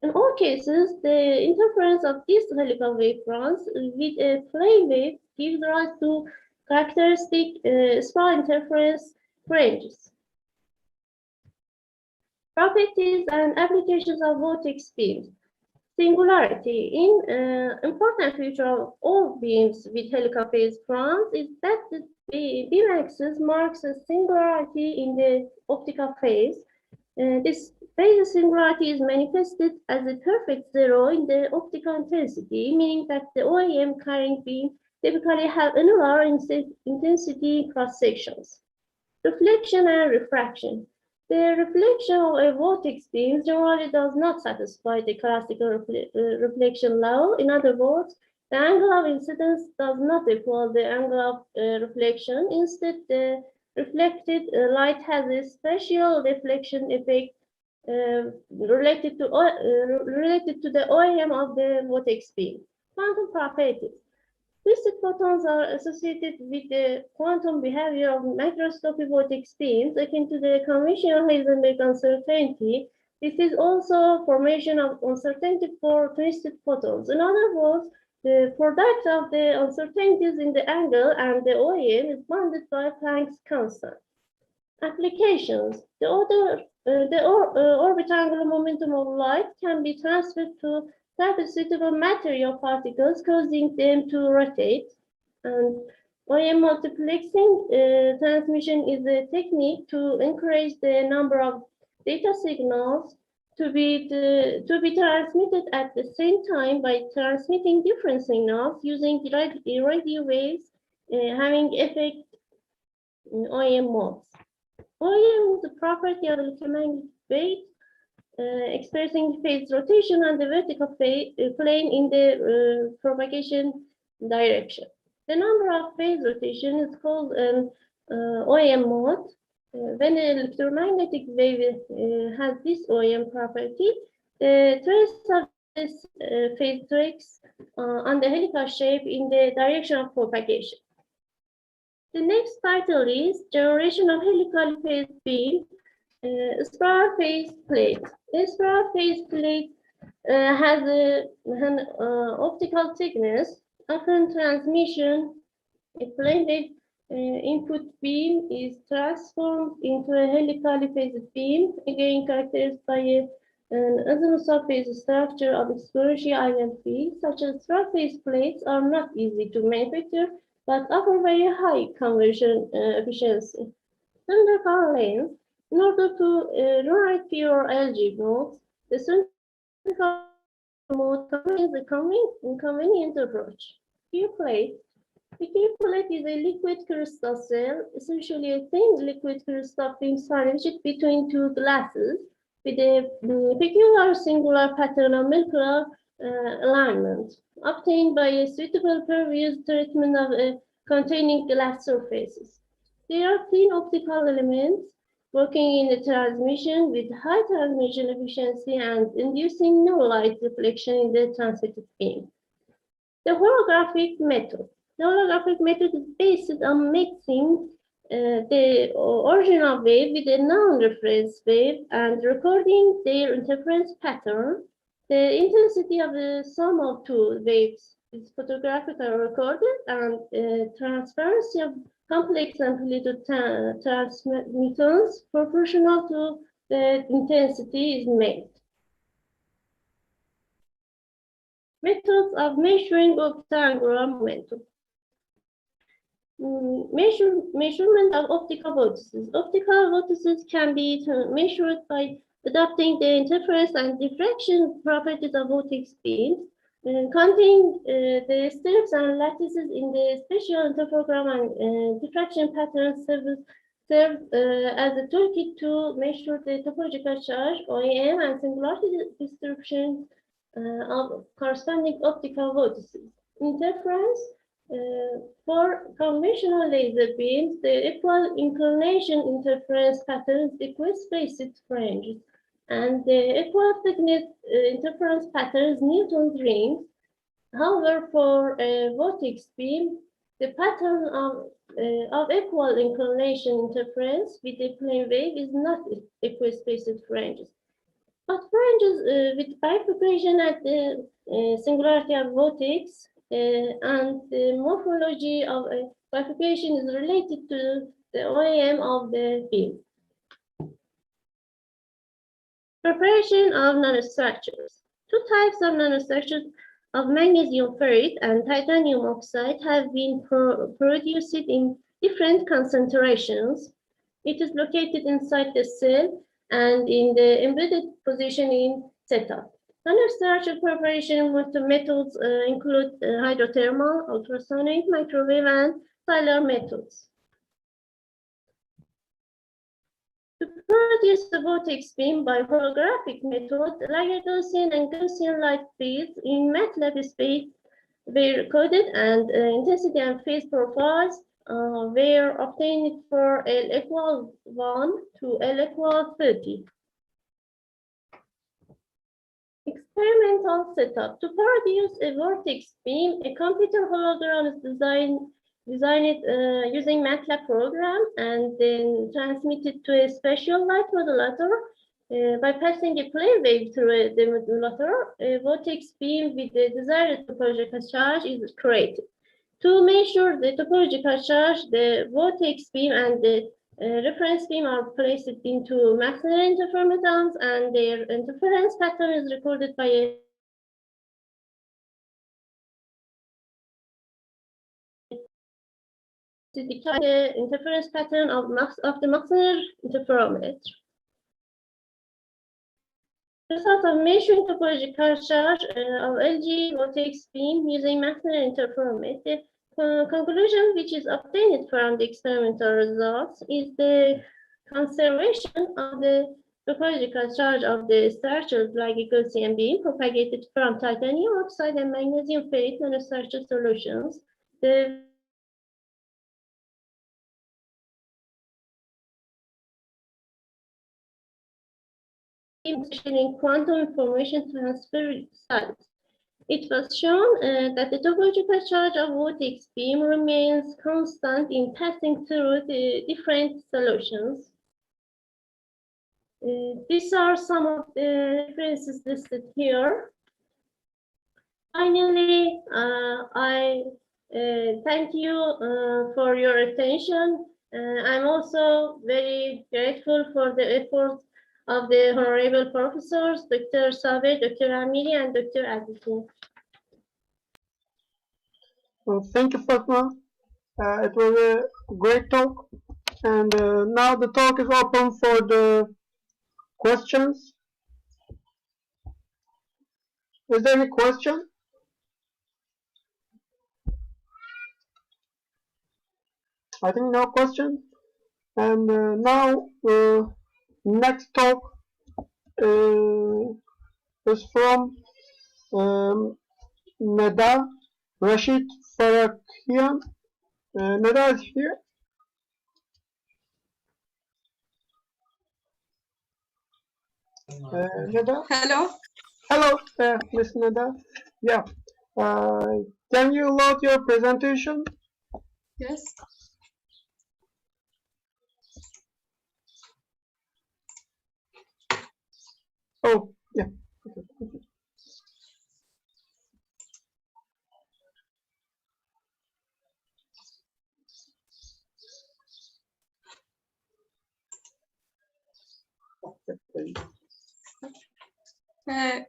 In all cases, the interference of these helical wave fronts with a plane wave gives rise to characteristic spiral interference ranges. Properties and applications of vortex beams. Singularity. In important feature of all beams with helical phase fronts is that the beam axis marks a singularity in the optical phase. This phase singularity is manifested as a perfect zero in the optical intensity, meaning that the OAM carrying beam typically have annular intensity cross sections. Reflection and refraction. The reflection of a vortex beam generally does not satisfy the classical reflection law. In other words, the angle of incidence does not equal the angle of reflection. Instead, the reflected light has a special reflection effect related to the OAM of the vortex beam. Quantum properties. Twisted photons are associated with the quantum behavior of microscopic vortex beams akin to the conventional Heisenberg uncertainty. This is also formation of uncertainty for twisted photons. In other words, the product of the uncertainties in the angle and the OAM is bounded by Planck's constant. Applications. The orbital angular momentum of light can be transferred to suitable material particles, causing them to rotate. And OM multiplexing transmission is a technique to increase the number of data signals to be transmitted at the same time by transmitting different signals using radio waves having effect in OM modes. OM is a property of electromagnetic wave expressing phase rotation on the vertical plane in the propagation direction. The number of phase rotation is called an OM mode. When an electromagnetic wave has this OM property, the trace of this phase tracks on the helical shape in the direction of propagation. The next title is Generation of Helical Phase Beam. Spiral phase plate. A spiral phase plate has an optical thickness. Upon transmission, a plane wave input beam is transformed into a helically phased beam, again characterized by an azimuthal phase structure of exponential IL3. Such as spiral phase plates are not easy to manufacture, but offer very high conversion efficiency. Cylindrical length. In order to write pure LG modes, the cylindrical mode contains a convenient approach. Pure plate. Picculate is a liquid crystal cell, essentially a thin liquid crystal being sandwiched between two glasses with a peculiar singular pattern of molecular alignment, obtained by a suitable previous treatment of containing glass surfaces. They are thin optical elements working in the transmission with high transmission efficiency and inducing no light reflection in the transmitted beam. The holographic method. The holographic method is based on mixing the original wave with a non-reference wave and recording their interference pattern. The intensity of the sum of two waves is photographically recorded, and transparency of complex amplitude transmittance proportional to the intensity is made. Methods of measuring octangular momentum. Measurement of optical vortices. Optical vortices can be measured by adopting the interference and diffraction properties of vortex beams, counting the steps and lattices in the spatial interferogram and diffraction patterns serve as a toolkit to measure the topological charge, OEM, and singularity distribution of corresponding optical vortices. Interference. For conventional laser beams, the equal inclination interference patterns equispaced fringes, and the equal thickness interference patterns Newton's rings. However, for a vortex beam, the pattern of equal inclination interference with a plane wave is not equispaced fringes. But fringes with bifurcation at the singularity of vortex and the morphology of a bifurcation is related to the OEM of the beam. Preparation of nanostructures. Two types of nanostructures of magnesium ferrite and titanium oxide have been produced in different concentrations. It is located inside the cell and in the embedded position in setup. Nanostructure preparation methods include hydrothermal, ultrasonic, microwave, and cellular methods. To produce the vortex beam by holographic method, Laguerre-Gaussian and Gaussian light fields in MATLAB space were recorded, and intensity and phase profiles were obtained for L equals 1 to L equals 30. Experimental setup. To produce a vortex beam, a computer hologram is designed using MATLAB program and then transmitted to a special light modulator. By passing a plane wave through the modulator, a vortex beam with the desired topological charge is created. To measure the topological charge, the vortex beam and the reference beam are placed into maxillary interferometers, and their interference pattern is recorded by a to declare the interference pattern of the maxillary interferometer. Result of measuring topological charge of LG vortex beam using maxillary interferometer. The conclusion which is obtained from the experimental results is the conservation of the topological charge of the structures like a Gaussian beam propagated from titanium oxide and magnesium ferrite nanostructure solutions. The in quantum information transfer studies. It was shown that the topological charge of vortex beam remains constant in passing through the different solutions. These are some of the references listed here. Finally, I thank you for your attention. I'm also very grateful for the efforts of the honorable professors, Dr. Saber, Dr. Amiri, and Dr. Azizi. Well, thank you, Fatma. It was a great talk. And now the talk is open for the questions. Is there any question? I think no question. And now next talk is from um, Neda Rashid Farakian. Neda is here. Neda? Hello. Hello, Miss Neda. Yeah. Can you load your presentation? Yes. Oh, yeah. Uh,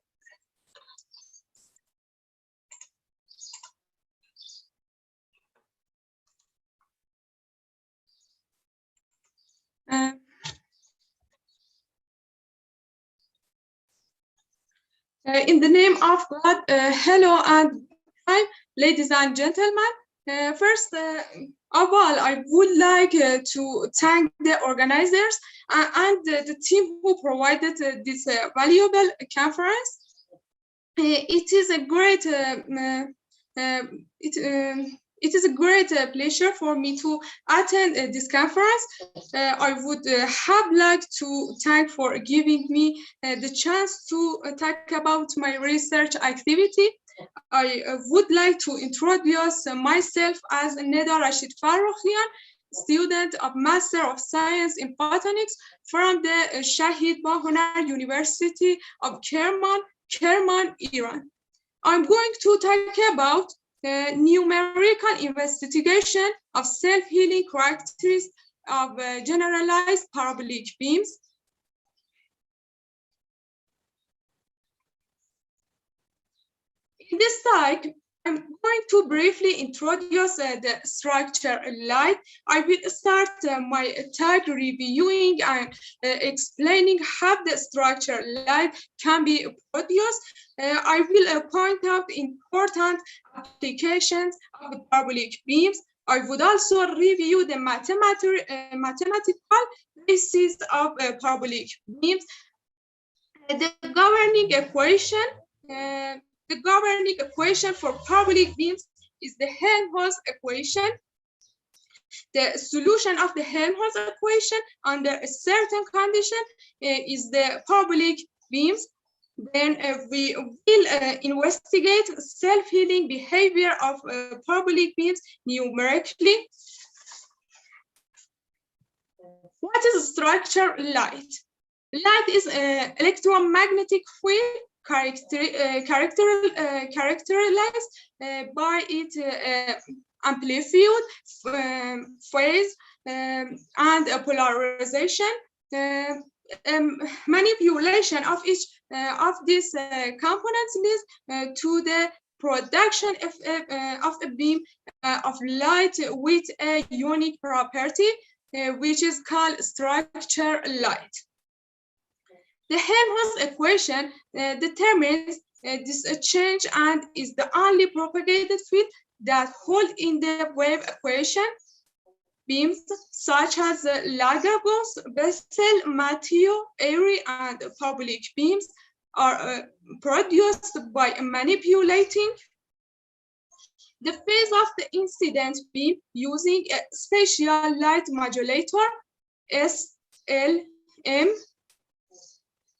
uh, in the name of God, hello and hi, ladies and gentlemen. First of all, I would like to thank the organizers and the team who provided this valuable conference. It is a great it is a great pleasure for me to attend this conference. I would have liked to thank for giving me the chance to talk about my research activity. I would like to introduce myself as Neda Rashid Faroukian, student of Master of Science in Botanics from the Shahid Bahonar University of Kerman, Iran. I'm going to talk about numerical investigation of self-healing characteristics of generalized parabolic beams. In this talk, I'm going to briefly introduce the structure light. I will start my talk reviewing and explaining how the structure light can be produced. I will point out important applications of the parabolic beams. I would also review the mathematical basis of parabolic beams. The governing equation for parabolic beams is the Helmholtz equation. The solution of the Helmholtz equation under a certain condition is the parabolic beams. Then we will investigate self-healing behavior of parabolic beams numerically. What is structure light? Light is an electromagnetic field characterized by its amplitude, phase, and polarization. Manipulation of each of these components leads to the production of a beam of light with a unique property, which is called structure light. The Helmholtz equation determines this change and is the only propagated field that hold in the wave equation. Beams such as Lagrange, Bessel, Mathieu, Airy, and parabolic beams are produced by manipulating the phase of the incident beam using a spatial light modulator, SLM.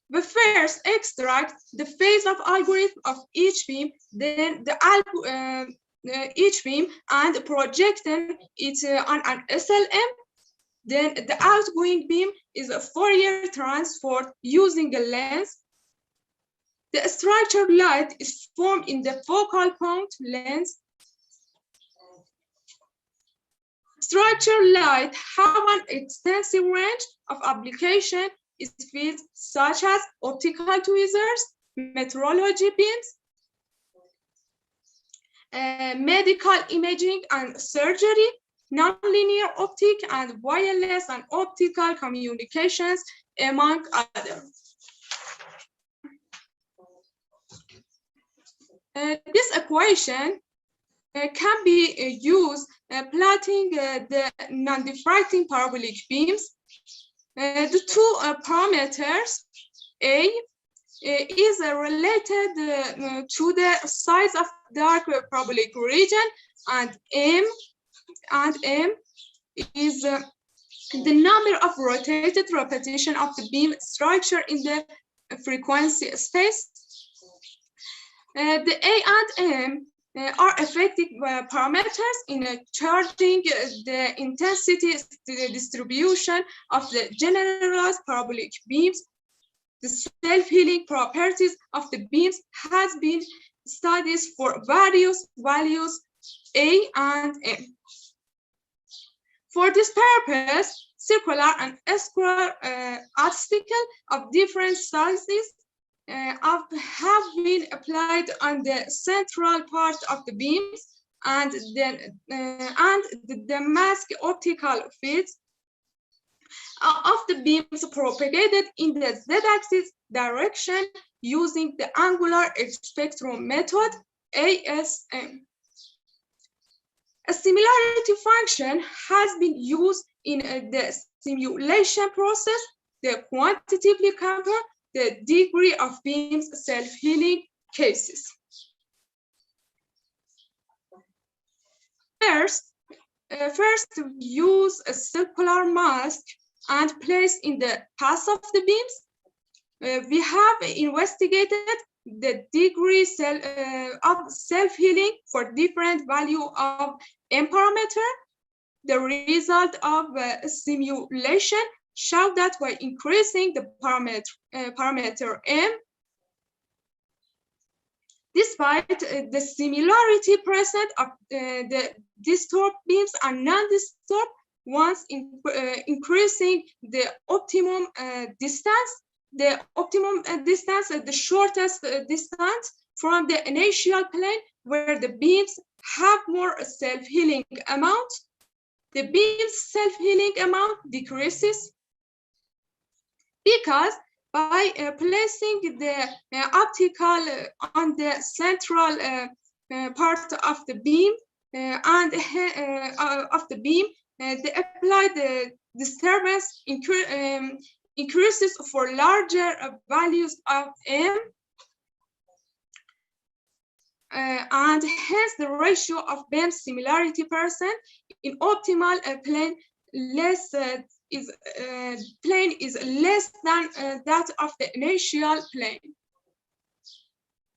We first extract the phase of algorithm of each beam, then each beam, and projecting it on an SLM. Then the outgoing beam is a Fourier transform using a lens. The structured light is formed in the focal point lens. Structured light have an extensive range of application in fields such as optical tweezers, metrology beams, medical imaging and surgery, nonlinear optic, and wireless and optical communications, among others. This equation can be used plotting the non-diffracting parabolic beams. The two parameters, A is related to the size of dark parabolic region, and M is the number of rotated repetition of the beam structure in the frequency space. The A and M are effective parameters in charting the intensity distribution of the generalized parabolic beams. The self-healing properties of the beams has been studied for various values A and M. For this purpose, circular and square obstacles of different sizes have been applied on the central part of the beams, and the mask optical fields of the beams propagated in the z-axis direction using the angular spectrum method, ASM. A similarity function has been used in the simulation process to quantitatively compare the degree of beams self-healing cases. First, use a circular mask and place in the path of the beams. We have investigated the degree of self-healing for different value of M parameter. The result of simulation showed that by increasing the parameter M, despite the similarity present of the disturbed beams and non-disturbed ones, increasing the optimum distance, the shortest distance from the initial plane where the beams have more self-healing amount, the beam's self-healing amount decreases, because by placing the optical on the central part of the beam the applied disturbance increases for larger values of M, and hence the ratio of beam similarity percent in optimal plane is less than that of the initial plane.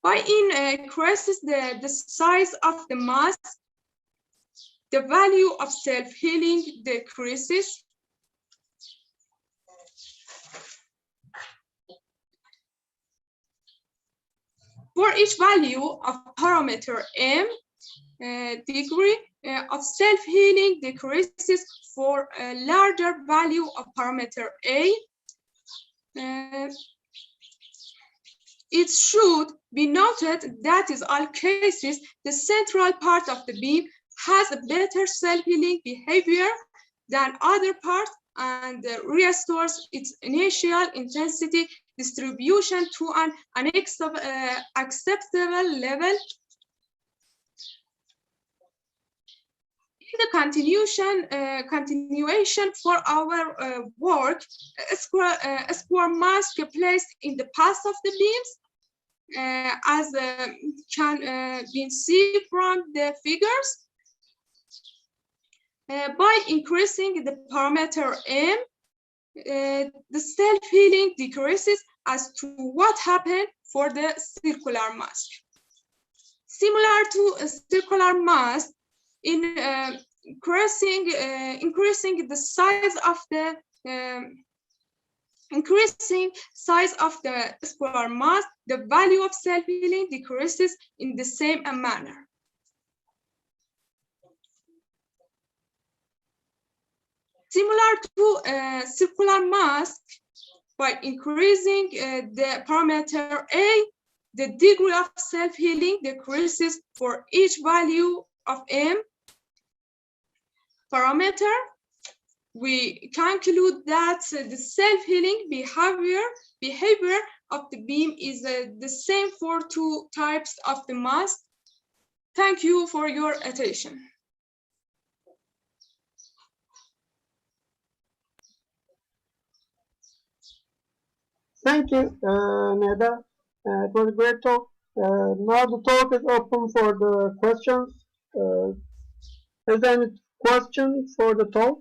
By increases the size of the mask, the value of self-healing decreases. For each value of parameter M, degree of self-healing decreases for a larger value of parameter A. It should be noted that in all cases, the central part of the beam has a better self-healing behavior than other parts and restores its initial intensity distribution to an acceptable level. In the continuation for our work, a square mask placed in the path of the beams, as can be seen from the figures. By increasing the parameter M, the self-healing decreases as to what happened for the circular mask. Similar to a circular mask, in increasing the size of the square mask, the value of self-healing decreases in the same manner. Similar to circular mask, by increasing the parameter A, the degree of self-healing decreases for each value of M parameter. We conclude that the self-healing behavior of the beam is the same for two types of the mask. Thank you for your attention. Thank you, Neda. It was a great talk. Now the talk is open for the questions. Is there any question for the talk?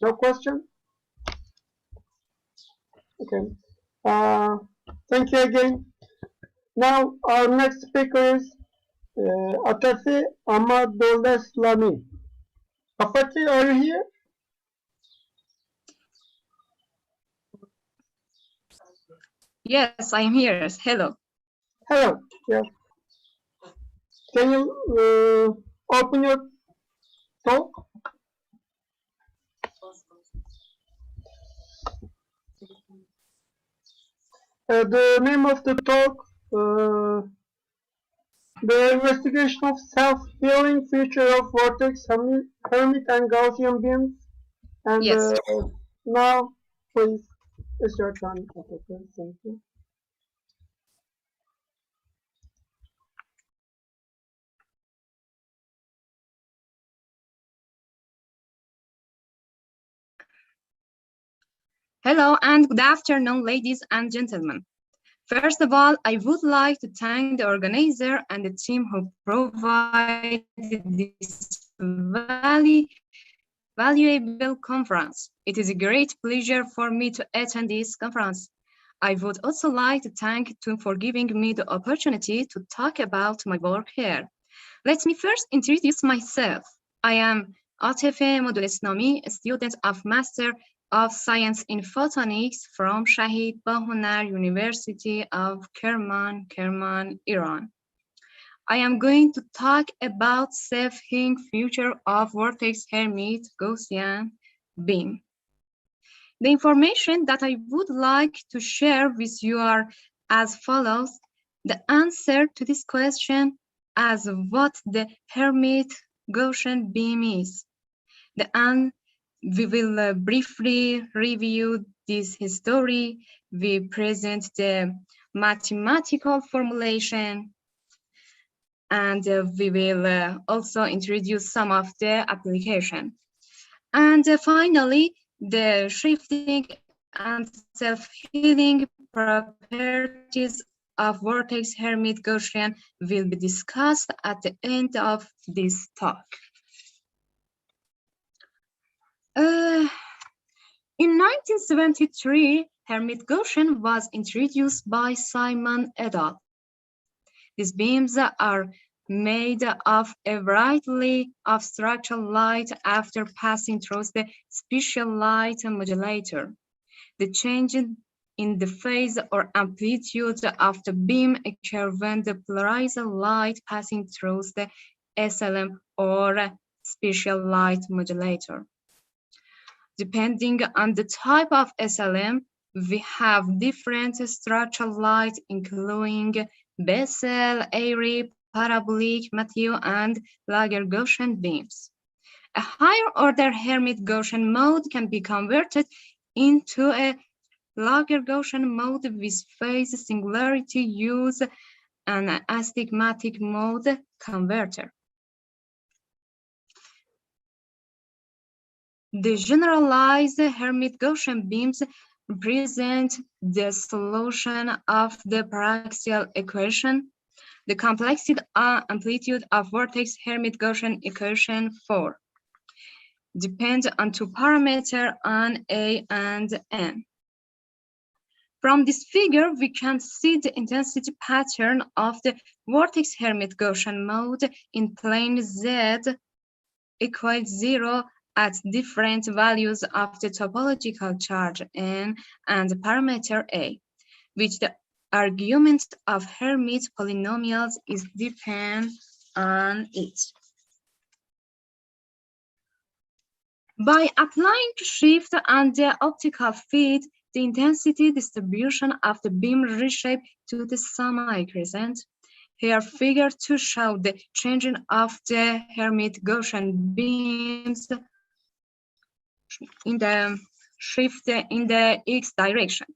No question? Okay. Thank you again. Now our next speaker is Atafi Amadoleslami. Afati, are you here? Yes, I am here. Hello. Hello. Yes. Can you open your talk? The name of the talk, the investigation of self-healing feature of vortex, Hermit, and Gaussian beams. And Yes. now, please, it's your turn. Okay, thank you. Hello and good afternoon, ladies and gentlemen. First of all, I would like to thank the organizer and the team who provided this valuable conference. It is a great pleasure for me to attend this conference. I would also like to thank you for giving me the opportunity to talk about my work here. Let me first introduce myself. I am Atefe Moduleslami, a student of Master of Science in Photonics from Shahid Bahunar University of Kerman, Iran. I am going to talk about self-healing future of vortex Hermit Gaussian beam. The information that I would like to share with you are as follows. The answer to this question as what the Hermit Gaussian beam is. We will briefly review this history. We present the mathematical formulation, and we will also introduce some of the application. And finally, the shifting and self-healing properties of vortex Hermit Gaussian will be discussed at the end of this talk. In 1973, Hermit Gaussian was introduced by Simon et al. These beams are made of a variety of structural light after passing through the special light modulator. The change in the phase or amplitude of the beam occurs when the polarized light passing through the SLM or special light modulator. Depending on the type of SLM, we have different structural light, including Bessel, Airy, parabolic, Mathieu, and Lager Gaussian beams. A higher order Hermit Gaussian mode can be converted into a Lager Gaussian mode with phase singularity use an astigmatic mode converter. The generalized Hermit Gaussian beams represent the solution of the paraxial equation. The complexity amplitude of vortex Hermit Gaussian equation 4 depends on two parameters on A and N. From this figure, we can see the intensity pattern of the vortex Hermit Gaussian mode in plane Z equals 0 at different values of the topological charge N and parameter A, which the argument of Hermit polynomials is depend on it. By applying shift on the optical field, the intensity distribution of the beam reshape to the semi-crescent. Here, figure 2 show the changing of the Hermit Gaussian beams in the shift in the x direction.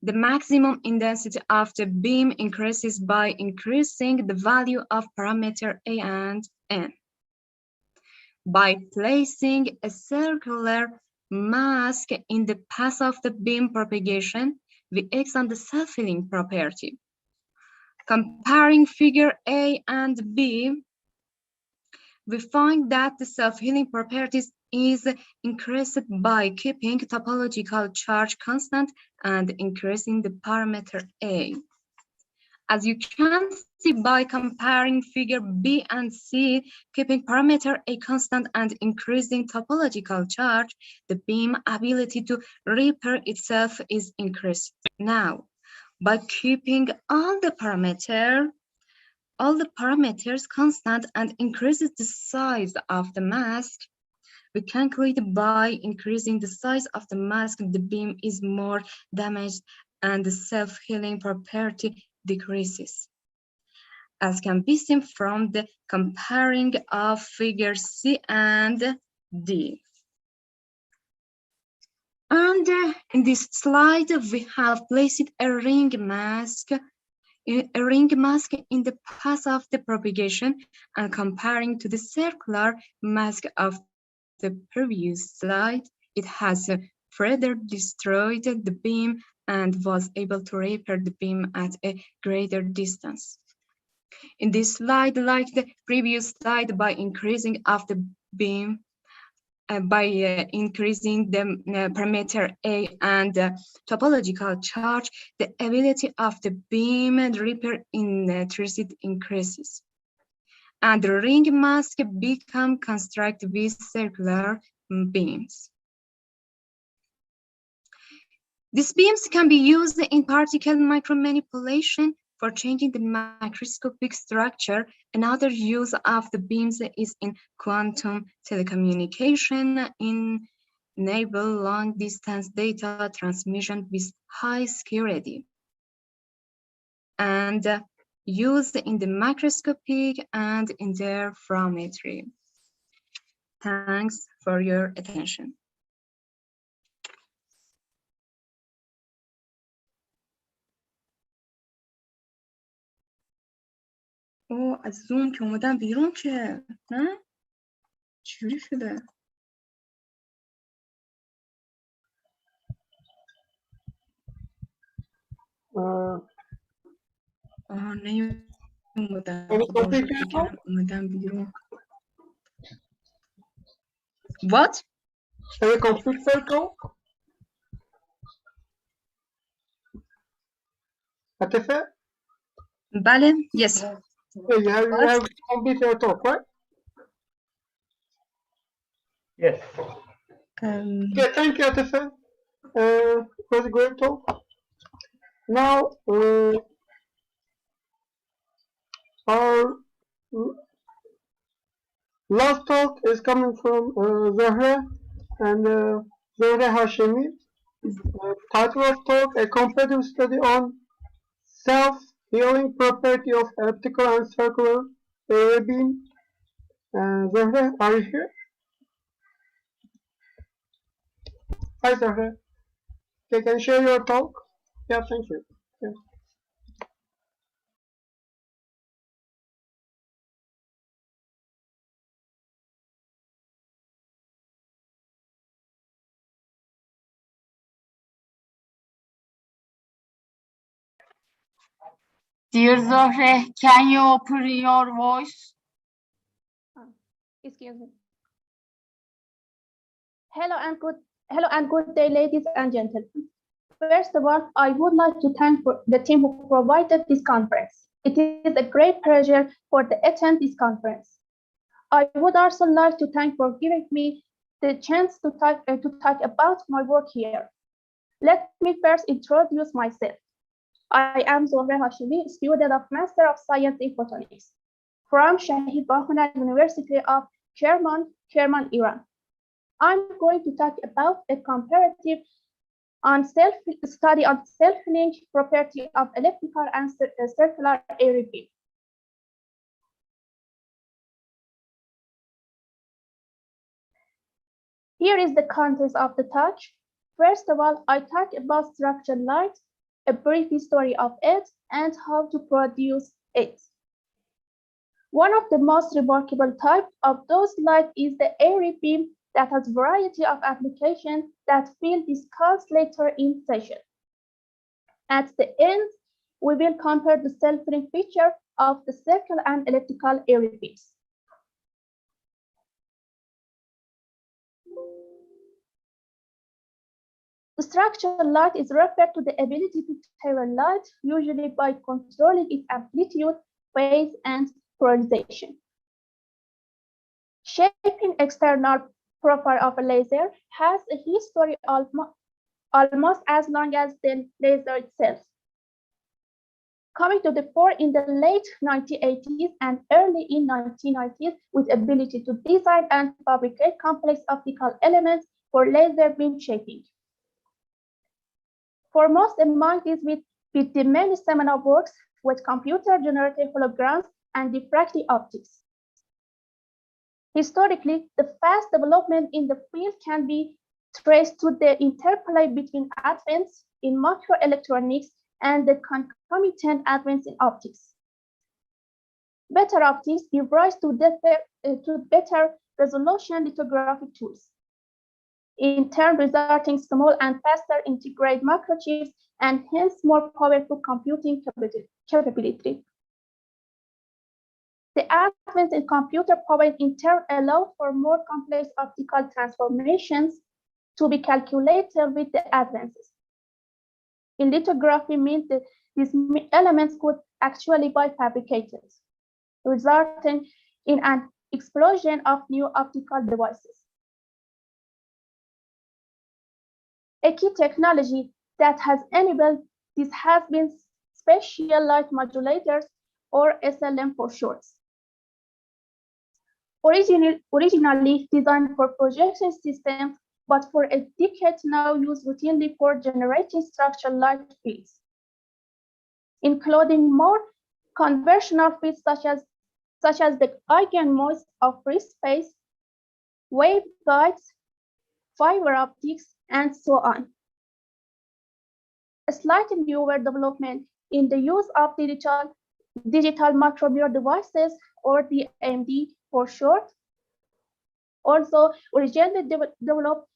The maximum intensity of the beam increases by increasing the value of parameter A and N. By placing a circular mask in the path of the beam propagation, we examine the self-healing property. Comparing figure A and B, we find that the self-healing properties is increased by keeping topological charge constant and increasing the parameter A. As you can see by comparing figure B and C, keeping parameter A constant and increasing topological charge, the beam ability to repair itself is increased. Now, by keeping all the parameters constant and increases the size of the mask, we conclude by increasing the size of the mask, the beam is more damaged and the self-healing property decreases, as can be seen from the comparing of figure C and D. And in this slide, we have placed a ring mask in the path of the propagation and comparing to the circular mask of the previous slide, it has further destroyed the beam and was able to repair the beam at a greater distance. In this slide, like the previous slide, by increasing of the beam, increasing the parameter A and topological charge, the ability of the beam and repair intensity increases. And the ring mask become constructed with circular beams. These beams can be used in particle micromanipulation for changing the macroscopic structure. Another use of the beams is in quantum telecommunication, enable long-distance data transmission with high security, and used in the macroscopic and interferometry. Thanks for your attention. از زوم که اومدم بیرون که نه چجوری شده نیومدم اومدم بیرون What? A complete circle? Atefe? بله, yes. Yeah, you have complete your talk, right? Yes. Okay, thank you, Atefe. It was a great talk. Now, our last talk is coming from Zahra and Zahra Hashemi. Title of talk, a comparative study on self-healing property of elliptical and circular area beam. Zahra, are you here? Hi, Zahra. Okay, can you share your talk? Yeah, thank you. Yeah. Dear Zohre, can you open your voice? Excuse me. Hello and good day, ladies and gentlemen. First of all, I would like to thank the team who provided this conference. It is a great pleasure for to attend this conference. I would also like to thank for giving me the chance to talk about my work here. Let me first introduce myself. I am Zohre Hashemi, student of Master of Science in Photonics from Shahid Bahunar University of Kerman, Iran. I'm going to talk about a comparative study on self-healing property of elliptical and circular area beam. Here is the context of the talk. First of all, I talk about structured light. a brief history of it, and how to produce it. One of the most remarkable types of those light is the airy beam that has a variety of applications that we'll discuss later in session. At the end, we will compare the self-filling feature of the circle and elliptical airy beams. The structural light is referred to the ability to tailor light, usually by controlling its amplitude, phase, and polarization. Shaping external profile of a laser has a history almost as long as the laser itself, coming to the fore in the late 1980s and early in 1990s with ability to design and fabricate complex optical elements for laser beam shaping. Foremost among these with the many seminal works with computer-generated holograms and diffractive optics. Historically, the fast development in the field can be traced to the interplay between advances in microelectronics and the concomitant advance in optics. Better optics give rise to better resolution lithographic tools, in turn resulting small and faster integrated microchips and hence more powerful computing capability. The advance in computer power in turn allow for more complex optical transformations to be calculated with the advances. In lithography means that these elements could actually be fabricated, resulting in an explosion of new optical devices. A key technology that has enabled this has been spatial light modulators, or SLM for short. Originally designed for projection systems, but for a decade now used routinely for generating structural light fields, including more conventional fields such as the eigenmodes of free space, waveguides, fiber optics, and so on. A slightly newer development in the use of digital micromirror devices, or DMD for short, also originally developed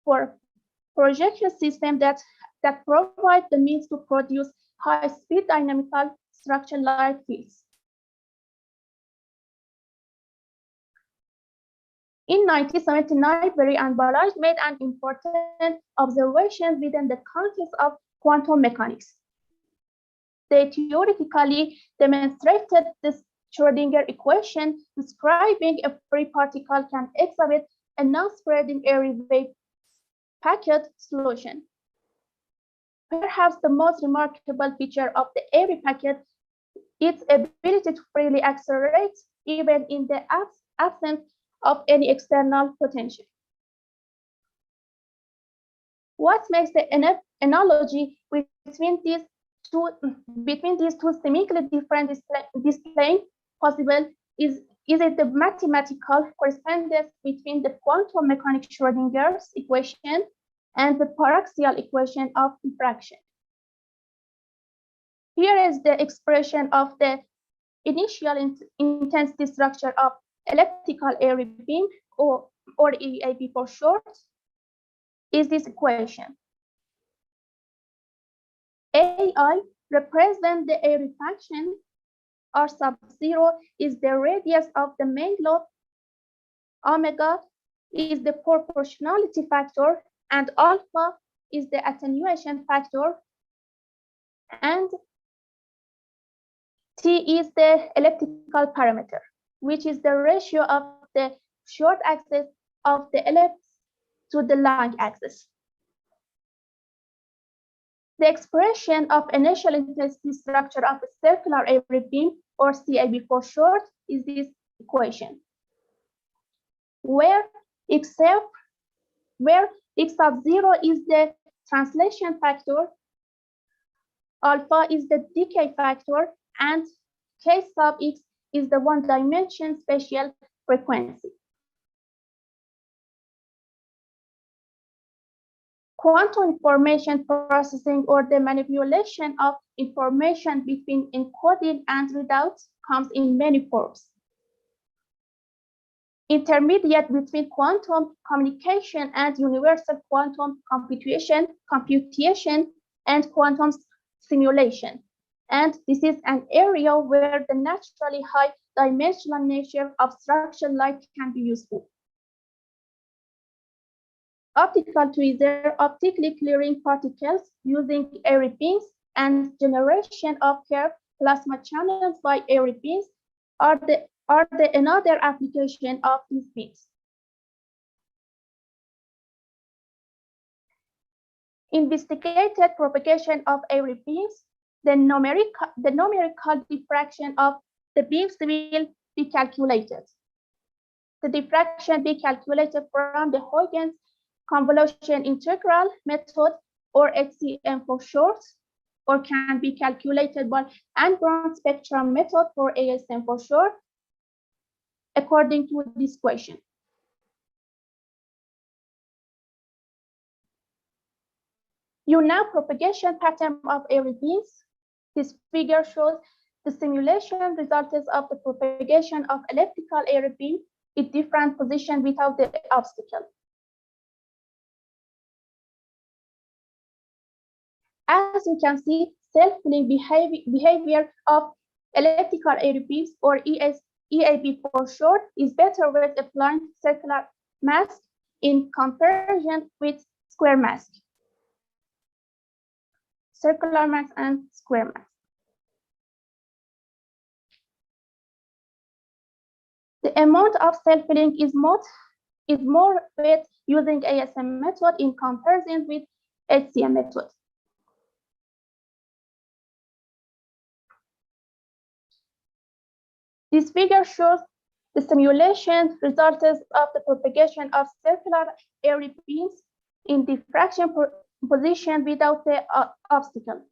for projection systems that provide the means to produce high-speed dynamical structural light fields. In 1979, Berry and Balazs made an important observation within the context of quantum mechanics. They theoretically demonstrated the Schrödinger equation describing a free particle can exhibit a non-spreading airy wave packet solution. Perhaps the most remarkable feature of the airy packet is its ability to freely accelerate even in the absence of any external potential. What makes the analogy between these two seemingly different displays possible is it the mathematical correspondence between the quantum mechanics Schrödinger's equation and the paraxial equation of diffraction. Here is the expression of the initial intensity structure of elliptical airy beam, or EAB for short, is this equation. AI represents the airy function, R sub 0 is the radius of the main lobe, omega is the proportionality factor, and alpha is the attenuation factor, and T is the elliptical parameter, which is the ratio of the short axis of the ellipse to the long axis. The expression of initial intensity structure of a circular airy beam, or CAB for short, is this equation, where x sub 0 is the translation factor, alpha is the decay factor, and k sub x is the one-dimension spatial frequency. Quantum information processing, or the manipulation of information between encoding and readouts, comes in many forms. Intermediate between quantum communication and universal quantum computation, and quantum simulation. And this is an area where the naturally high dimensional nature of structured light can be useful. Optical tweezers, optically clearing particles using airy beams, and generation of curved plasma channels by airy beams are another application of these beams. Investigated propagation of airy beams, the numerical diffraction of the beams will be calculated. The diffraction be calculated from the Huygens convolution integral method, or HCM for short, or can be calculated by Angron spectrum method, for ASM for short, according to this question. Now propagation pattern of airy beams. This figure shows the simulation results of the propagation of elliptical airy beam in different positions without the obstacle. As you can see, self-filling behavior of elliptical airy beams, or EAB for short, is better with applying circular mask in comparison with square mask. Circular mask and square mask. The amount of self-filling is more with using ASM method in comparison with HCM method. This figure shows the simulation results of the propagation of circular airy beams in diffraction position without the obstacle.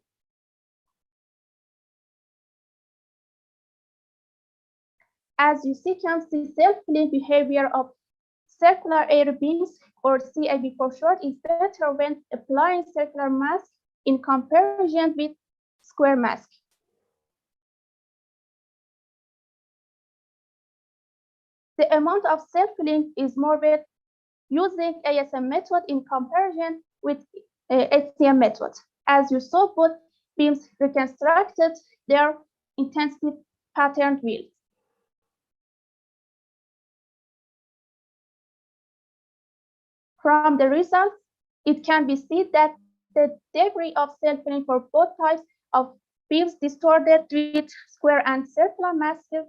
As you can see, self-filling behavior of circular airy beams, or CAB for short, is better when applying circular mask in comparison with square mask. The amount of self-filling is more with using ASM method in comparison with HCM method. As you saw, both beams reconstructed their intensity pattern wheels. From the results, it can be seen that the degree of self-filling for both types of beams distorted with square and circular masses,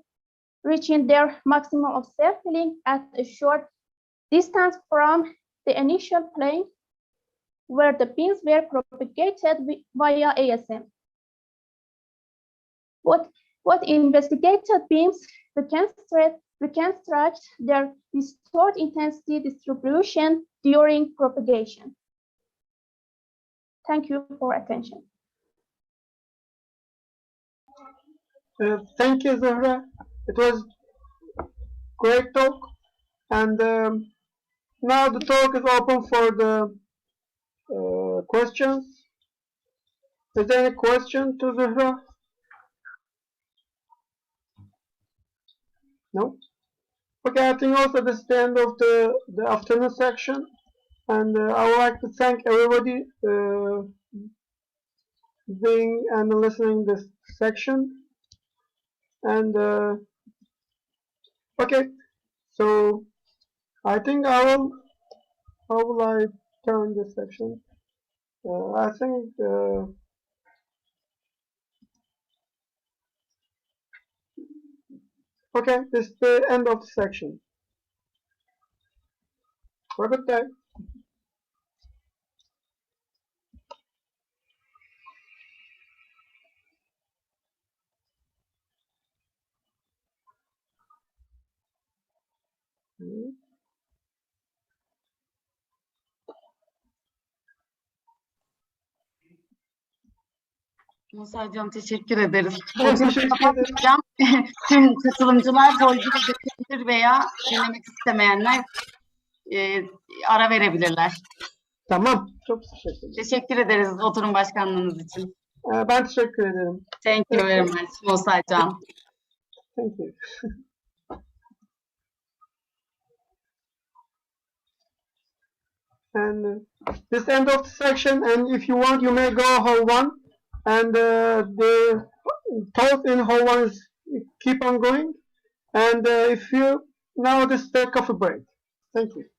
reaching their maximum of self-filling at a short distance from the initial plane where the beams were propagated via ASM. What investigated beams reconstruct their distorted intensity distribution during propagation. Thank you for attention. Thank you, Zahra. It was great talk, and now the talk is open for the questions. Is there any question to Zahra? No? Okay, I think also this is the end of the afternoon section, and I would like to thank everybody being and listening this section. And okay, so I think how will I turn this section? I think okay, this is the end of the section. Have a good day. Musa Hocam teşekkür ederiz. Ben teşekkür ederim. Kapatmayacağım. Tüm katılımcılar boycu veya dinlemek istemeyenler ara verebilirler. Tamam. Çok teşekkür ederim. Teşekkür ederiz oturum başkanlığınız için. Ben teşekkür ederim. Thank you very much, Musay Can. Thank you. And this end of the section, and if you want, you may go hall 1, and the talk in hall 1 is keep on going. And if you now, this is the coffee break. Thank you.